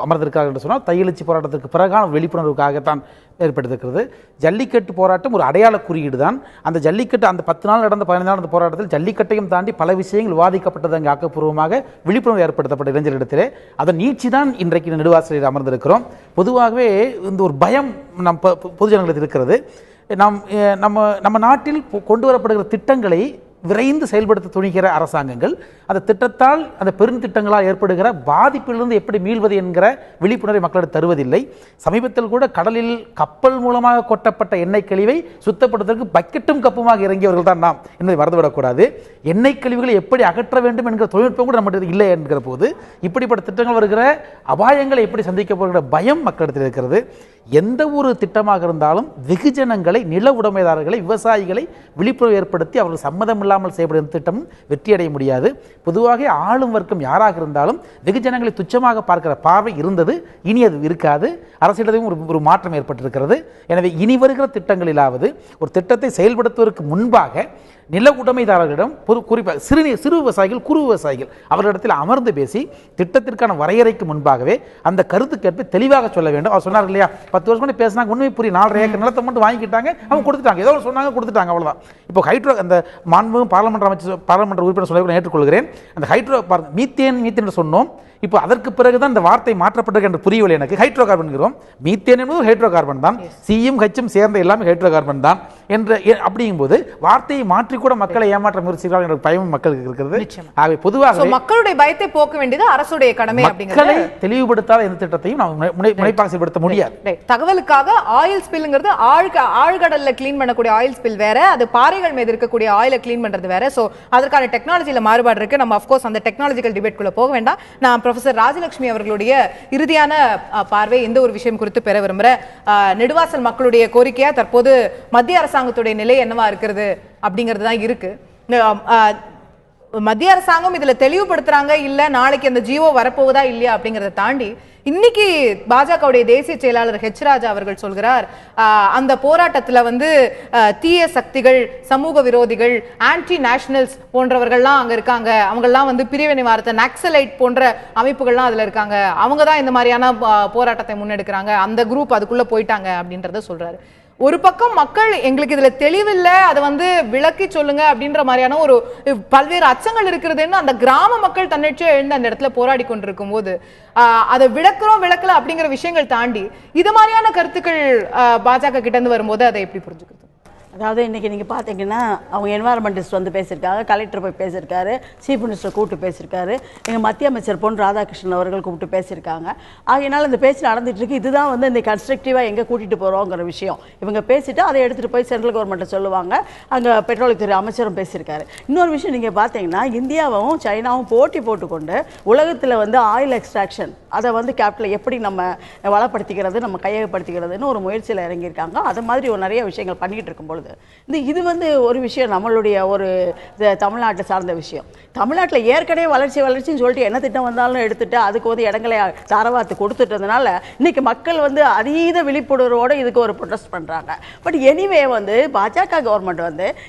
அமர்ந்திருக்கார்கள் என்று சொன்னால் தையெழுச்சி போராட்டத்திற்கு பிறகான விழிப்புணர்வுக்காகத்தான் ஏற்பட்டிருக்கிறது. ஜல்லிக்கட்டு போராட்டம் ஒரு அடையாள குறியீடு தான். அந்த ஜல்லிக்கட்டு அந்த 10 நாள் நடந்த 15 நாள் போராட்டத்தில் ஜல்லிக்கட்டையும் தாண்டி பல விஷயங்கள் விவாதிக்கப்பட்டது, அங்கே ஆக்கப்பூர்வமாக விழிப்புணர்வு ஏற்படுத்தப்பட்ட இளைஞர்களிடத்திலே அதன் நீட்சி தான் இன்றைக்கு நெடுவாசலில் அமர்ந்திருக்கிறோம். பொதுவாகவே இந்த ஒரு பயம் நம் பொதுஜனங்களுக்கு இருக்கிறது. நம்ம நாட்டில் கொண்டு வரப்படுகிற திட்டங்களை விரைந்து செயல்படுத்த துணிகிற அரசாங்கங்கள் அந்த திட்டத்தால் அந்த பெருந்திட்டங்களால் ஏற்படுகிற பாதிப்பிலிருந்து எப்படி மீள்வது என்கிற விழிப்புணர்வை மக்களிடம் தருவதில்லை. சமீபத்தில் கூட கடலில் கப்பல் மூலமாக கொட்டப்பட்ட எண்ணெய் கழிவை சுத்தப்படுத்துவதற்கு பக்கெட்டும் கப்புமாக இறங்கியவர்கள் தான் நாம் என்பதை மறந்துவிடக்கூடாது. எண்ணெய் கழிவுகளை எப்படி அகற்ற வேண்டும் என்கிற தொழில்நுட்பம் கூட நம்மகிட்ட இல்லை என்கிற போது இப்படிப்பட்ட திட்டங்கள் வருகிற அபாயங்களை எப்படி சந்திக்க போகிற பயம் மக்களிடத்தில் இருக்கிறது. எந்த ஒரு திட்டமாக இருந்தாலும் வெகுஜனங்களை, நில உடைமைதாரர்களை, விவசாயிகளை விழிப்புணர்வு ஏற்படுத்தி அவர்கள் சம்மதம் இல்லாமல் செய்யப்படும் திட்டம் வெற்றியடைய முடியாது. பொதுவாக ஆளும் வர்க்கம் யாராக இருந்தாலும் வெகுஜனங்களை துச்சமாக பார்க்கிற பார்வை இருந்தது, இனி அது இருக்காது. அரசியலிலும் ஒரு மாற்றம் ஏற்பட்டிருக்கிறது. எனவே இனி வருகிற திட்டங்களிலாவது ஒரு திட்டத்தை செயல்படுத்துவதற்கு முன்பாக நில உடைமைதாரர்களிடம் குறிப்பாக சிறு விவசாயிகள், குறு விவசாயிகள் அவர்களிடத்தில் அமர்ந்து பேசி திட்டத்திற்கான வரையறைக்கு முன்பாகவே அந்த கருத்து கேட்பை தெளிவாக சொல்ல வேண்டும். அவர் சொன்னார் இல்லையா, 10 வருஷம் முன்னாடி பேசினாங்க, உண்மை புரியும், 4.5 ஏக்கர் நிலத்தை மட்டும் வாங்கிக்கிட்டாங்க, அவங்க கொடுத்துட்டாங்க, ஏதோ சொன்னாங்க, கொடுத்துட்டாங்க, அவ்வளோதான். இப்போ ஹைட்ரோ அந்த மாண்புமிகு பாராளுமன்ற உறுப்பினர் சொல்ல ஏற்றுக்கொள்கிறேன். அந்த ஹைட்ரோ பாருங்க, மீத்தேன் சொன்னோம். இப்போ அதற்கு பிறகுதான் இந்த வார்த்தை மாற்றப்பட்டது என்று புரியவில்லை எனக்கு. ஹைட்ரோ கார்பன், மீத்தேன் என்பது ஹைட்ரோ கார்பன் தான், சியும் ஹெச்சும் சேர்ந்த எல்லாமே ஹைட்ரோ கார்பன் தான் என்று அப்படிங்கும்போது வார்த்தையை மாற்றி கூட மக்களை ஏமாற்ற முயற்சிக்கிறார்கள் என்ற பயமும் மக்களுக்கு இருக்கிறது. ஆகவே பொதுவாக மக்களுடைய பயத்தை போக்க வேண்டியது அரசுடைய கடமை. மக்களை தெளிவுபடுத்தாத எந்த திட்டத்தையும் நாம் முனைப்பாக செயல்படுத்த முடியாது. தகவலுக்காக ஆயில் ஸ்பில்ங்கிறது ஆழ்கடல்ல கிளீன் பண்ணக்கூடிய ஆயில் ஸ்பில் வேற, அது பாறைகள் மீது இருக்கக்கூடிய ஆயிலை கிளீன் பண்றது வேற. சோ அதற்கான டெக்னாலஜில மாறுபாடு இருக்கு. நம்ம அஃப்கோர்ஸ் அந்த டெக்னாலஜிக்கல் டிபேட் குள்ள போக வேண்டாம். நான் ப்ரொஃபசர் ராஜலட்சுமி அவர்களுடைய இறுதியான பார்வை இந்த ஒரு விஷயம் குறித்து பெற விரும்புகிறேன். நெடுவாசல் மக்களுடைய கோரிக்கையா தற்போது மத்திய அரசாங்கத்துடைய நிலை என்னவா இருக்கிறது அப்படிங்கிறது தான் இருக்கு. மத்திய அரசாங்கம் இதுல தெளிவுபடுத்துறாங்க இல்ல, நாளைக்கு அந்த ஜியோ வரப்போவதா இல்லையா அப்படிங்கறத தாண்டி இன்னைக்கு பாஜகவுடைய தேசிய செயலாளர் ஹெச் ராஜா அவர்கள் சொல்கிறார், அந்த போராட்டத்துல தீய சக்திகள், சமூக விரோதிகள், ஆன்டி நேஷனல்ஸ் போன்றவர்கள்லாம் அங்க இருக்காங்க, அவங்கெல்லாம் பிரிவினை வார்த்தை நக்சலைட் போன்ற அமைப்புகள்லாம் அதுல இருக்காங்க, அவங்க தான் இந்த மாதிரியான போராட்டத்தை முன்னெடுக்கிறாங்க, அந்த குரூப் அதுக்குள்ள போயிட்டாங்க அப்படின்றத சொல்றாரு. ஒரு பக்கம் மக்கள் எங்களுக்கு இதுல தெளிவில்லை, அதை விளக்கி சொல்லுங்க அப்படின்ற மாதிரியான ஒரு பல்வேறு அச்சங்கள் இருக்கிறதுன்னு அந்த கிராம மக்கள் தன்னிச்சையா எழுந்து அந்த இடத்துல போராடி கொண்டிருக்கும் போது அதை விளக்கல அப்படிங்கிற விஷயங்கள் தாண்டி இது மாதிரியான கருத்துக்கள் பாஜக கிட்ட இருந்து வரும்போது அதை எப்படி புரிஞ்சுக்கிறது? அதாவது இன்றைக்கி நீங்கள் பார்த்தீங்கன்னா அவங்க என்வாரன்மெண்டிஸ்ட் பேசியிருக்காங்க, கலெக்டர் போய் பேசியிருக்காரு, சீஃப் மினிஸ்டர் கூப்பிட்டு பேசியிருக்காரு, எங்கள் மத்திய அமைச்சர் பொன் ராதாகிருஷ்ணன் அவர்கள் கூப்பிட்டு பேசியிருக்காங்க. ஆகையினால் இந்த பேச்சு நடந்துட்டு இருக்கு. இதுதான் இந்த கன்ஸ்ட்ரக்டிவாக எங்கே கூட்டிகிட்டு போகிறோங்கிற விஷயம். இவங்க பேசிட்டு அதை எடுத்துகிட்டு போய் சென்ட்ரல் கவர்மெண்ட்டை சொல்லுவாங்க. அங்கே பெட்ரோலியத்துறை அமைச்சரும் பேசியிருக்காரு. இன்னொரு விஷயம் நீங்கள் பார்த்தீங்கன்னா இந்தியாவும் சைனாவும் போட்டி போட்டுக்கொண்டு உலகத்தில் ஆயில் எக்ஸ்ட்ராக்ஷன் அதை கேபிட்டலை எப்படி நம்ம வளப்படுத்திக்கிறது, நம்ம கையகப்படுத்திக்கிறதுன்னு ஒரு முயற்சியில் இறங்கியிருக்காங்க. அது மாதிரி நிறைய விஷயங்கள் பண்ணிகிட்டு இருக்கும்பொழுது இது ஒரு விஷயம் நம்மளுடைய ஒரு தமிழ்நாட்டை சார்ந்த விஷயம். தமிழ்நாட்டில் ஏற்கனவே வளர்ச்சின்னு சொல்லிட்டு என்ன திட்டம் வந்தாலும் எடுத்துட்டு அதுக்கு இடங்களை தாரவாத்து கொடுத்துட்டதுனால இன்னைக்கு மக்கள் அதீத விழிப்புணர்வோடு இதுக்கு ஒரு ப்ரொடெஸ்ட் பண்றாங்க. பட் எனிவே பாஜக கவர்மெண்ட்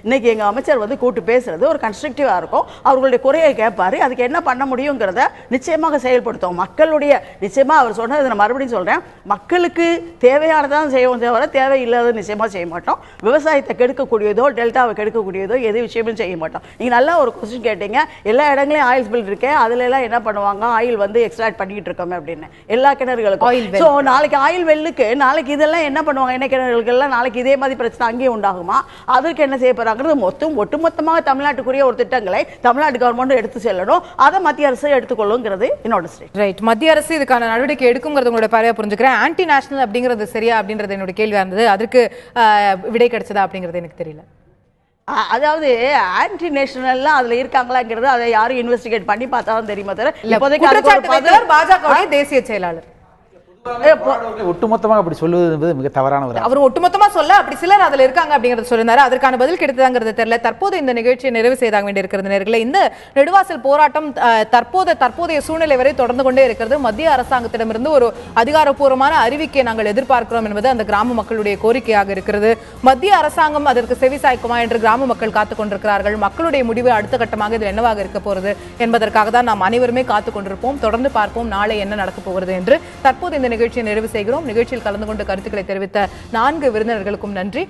இன்னைக்கு எங்க அமைச்சர் கூட்டு பேசுறது ஒரு கன்ஸ்ட்ரக்டிவா இருக்கும். அவர்களுடைய குறையை கேட்பாரு, அதுக்கு என்ன பண்ண முடியுங்கிறத நிச்சயமாக செயல்படுத்தும். மக்களுடைய நிச்சயமா அவர் சொன்னது நான் மறுபடியும் சொல்றேன், மக்களுக்கு தேவையானதான் செய்வோம் தவிர தேவையில்லாத நிச்சயமா செய்ய மாட்டோம். விவசாயத்தை கெடுக்கக்கூடியதோ டெல்டாவை கெடுக்கக்கூடியதோ எது விஷயமும் செய்ய மாட்டோம். நீங்க நல்லா ஒரு கொஸ்டின் கேட்டீங்க, எல்லா இடங்களையும் ஆயில் ஸ்பில் இருக்கே, அதுல எல்லாம் என்ன பண்ணுவாங்க, ஆயில் எக்ஸ்ட்ராக்ட் பண்ணிட்டு இருக்கோம் அப்படின்னு எல்லா கிணறுகளுக்கும். ஸோ நாளைக்கு ஆயில் வெல்லுக்கு நாளைக்கு இதெல்லாம் என்ன பண்ணுவாங்க, என்ன கிணறுகளுக்கெல்லாம் நாளைக்கு இதே மாதிரி பிரச்சனை அங்கேயே உண்டாகுமா? அதற்கு என்ன செய்ய போறாங்கிறது ஒட்டுமொத்தமாக தமிழ்நாட்டுக்குரிய ஒரு திட்டங்களை தமிழ்நாடு கவர்மெண்ட் எடுத்து செல்லணும். அதை மத்திய அரசு எடுத்துக்கொள்ளுங்கிறது என்னோட ஸ்டேட். ரைட், மத்திய அரசு இதுக்கான நடவடிக்கை எடுக்குங்கிறது உங்களோட பார்வையா புரிஞ்சுக்கிறேன். ஆன்டி நேஷனல் அப்படிங்கிறது சரியா அப்படின்றது என்னோட கேள்வியா இருந்தது. அதற்கு விடை கிடைச்சதா அப்படிங்கிறது எனக்கு தெரியல. அதாவது ஆன்டி நேஷனல்லாம் அதுல இருக்காங்களாங்கிறது அதை யாரும் இன்வெஸ்டிகேட் பண்ணி பார்த்தா தான் தெரியுமா தவிர பாஜக தேசிய செயலாளர் ஒட்டுமொத்தமாக அப்படி சொல்லுவது மிக தவறான ஒரு அவர் ஒட்டுமொத்தமா சொல்ல அப்படி சிலர் அதுல இருக்காங்க அப்படிங்கறது சொல்லிருந்தாரு. அதற்கான பதில் கிடைத்ததாங்கிறது தெரியல. தற்போது இந்த நிகழ்ச்சியை நிறைவு செய்தாக வேண்டியிருக்கிறது நேயர்களே. இந்த நெடுவாசல் போராட்டம் தற்போதைய சூழ்நிலை வரை தொடர்ந்து கொண்டே இருக்கிறது. மத்திய அரசாங்கத்திடமிருந்து ஒரு அதிகாரப்பூர்வமான அறிவிக்கையை நாங்கள் எதிர்பார்க்கிறோம் என்பது அந்த கிராம மக்களுடைய கோரிக்கையாக இருக்கிறது. மத்திய அரசாங்கம் அதற்கு செவிசாய்க்குமா என்று கிராம மக்கள் காத்துக் கொண்டிருக்கிறார்கள். மக்களுடைய முடிவு அடுத்த கட்டமாக இது என்னவாக இருக்க போறது என்பதற்காக தான் நாம் அனைவருமே காத்துக் கொண்டிருப்போம். தொடர்ந்து பார்ப்போம் நாளை என்ன நடக்க போகிறது என்று. தற்போது இந்த நிகழ்ச்சியை நிறைவு செய்கிறோம். நிகழ்ச்சியில் கலந்து கொண்டு கருத்துக்களை தெரிவித்த 4 விருந்தினர்களுக்கும் நன்றி.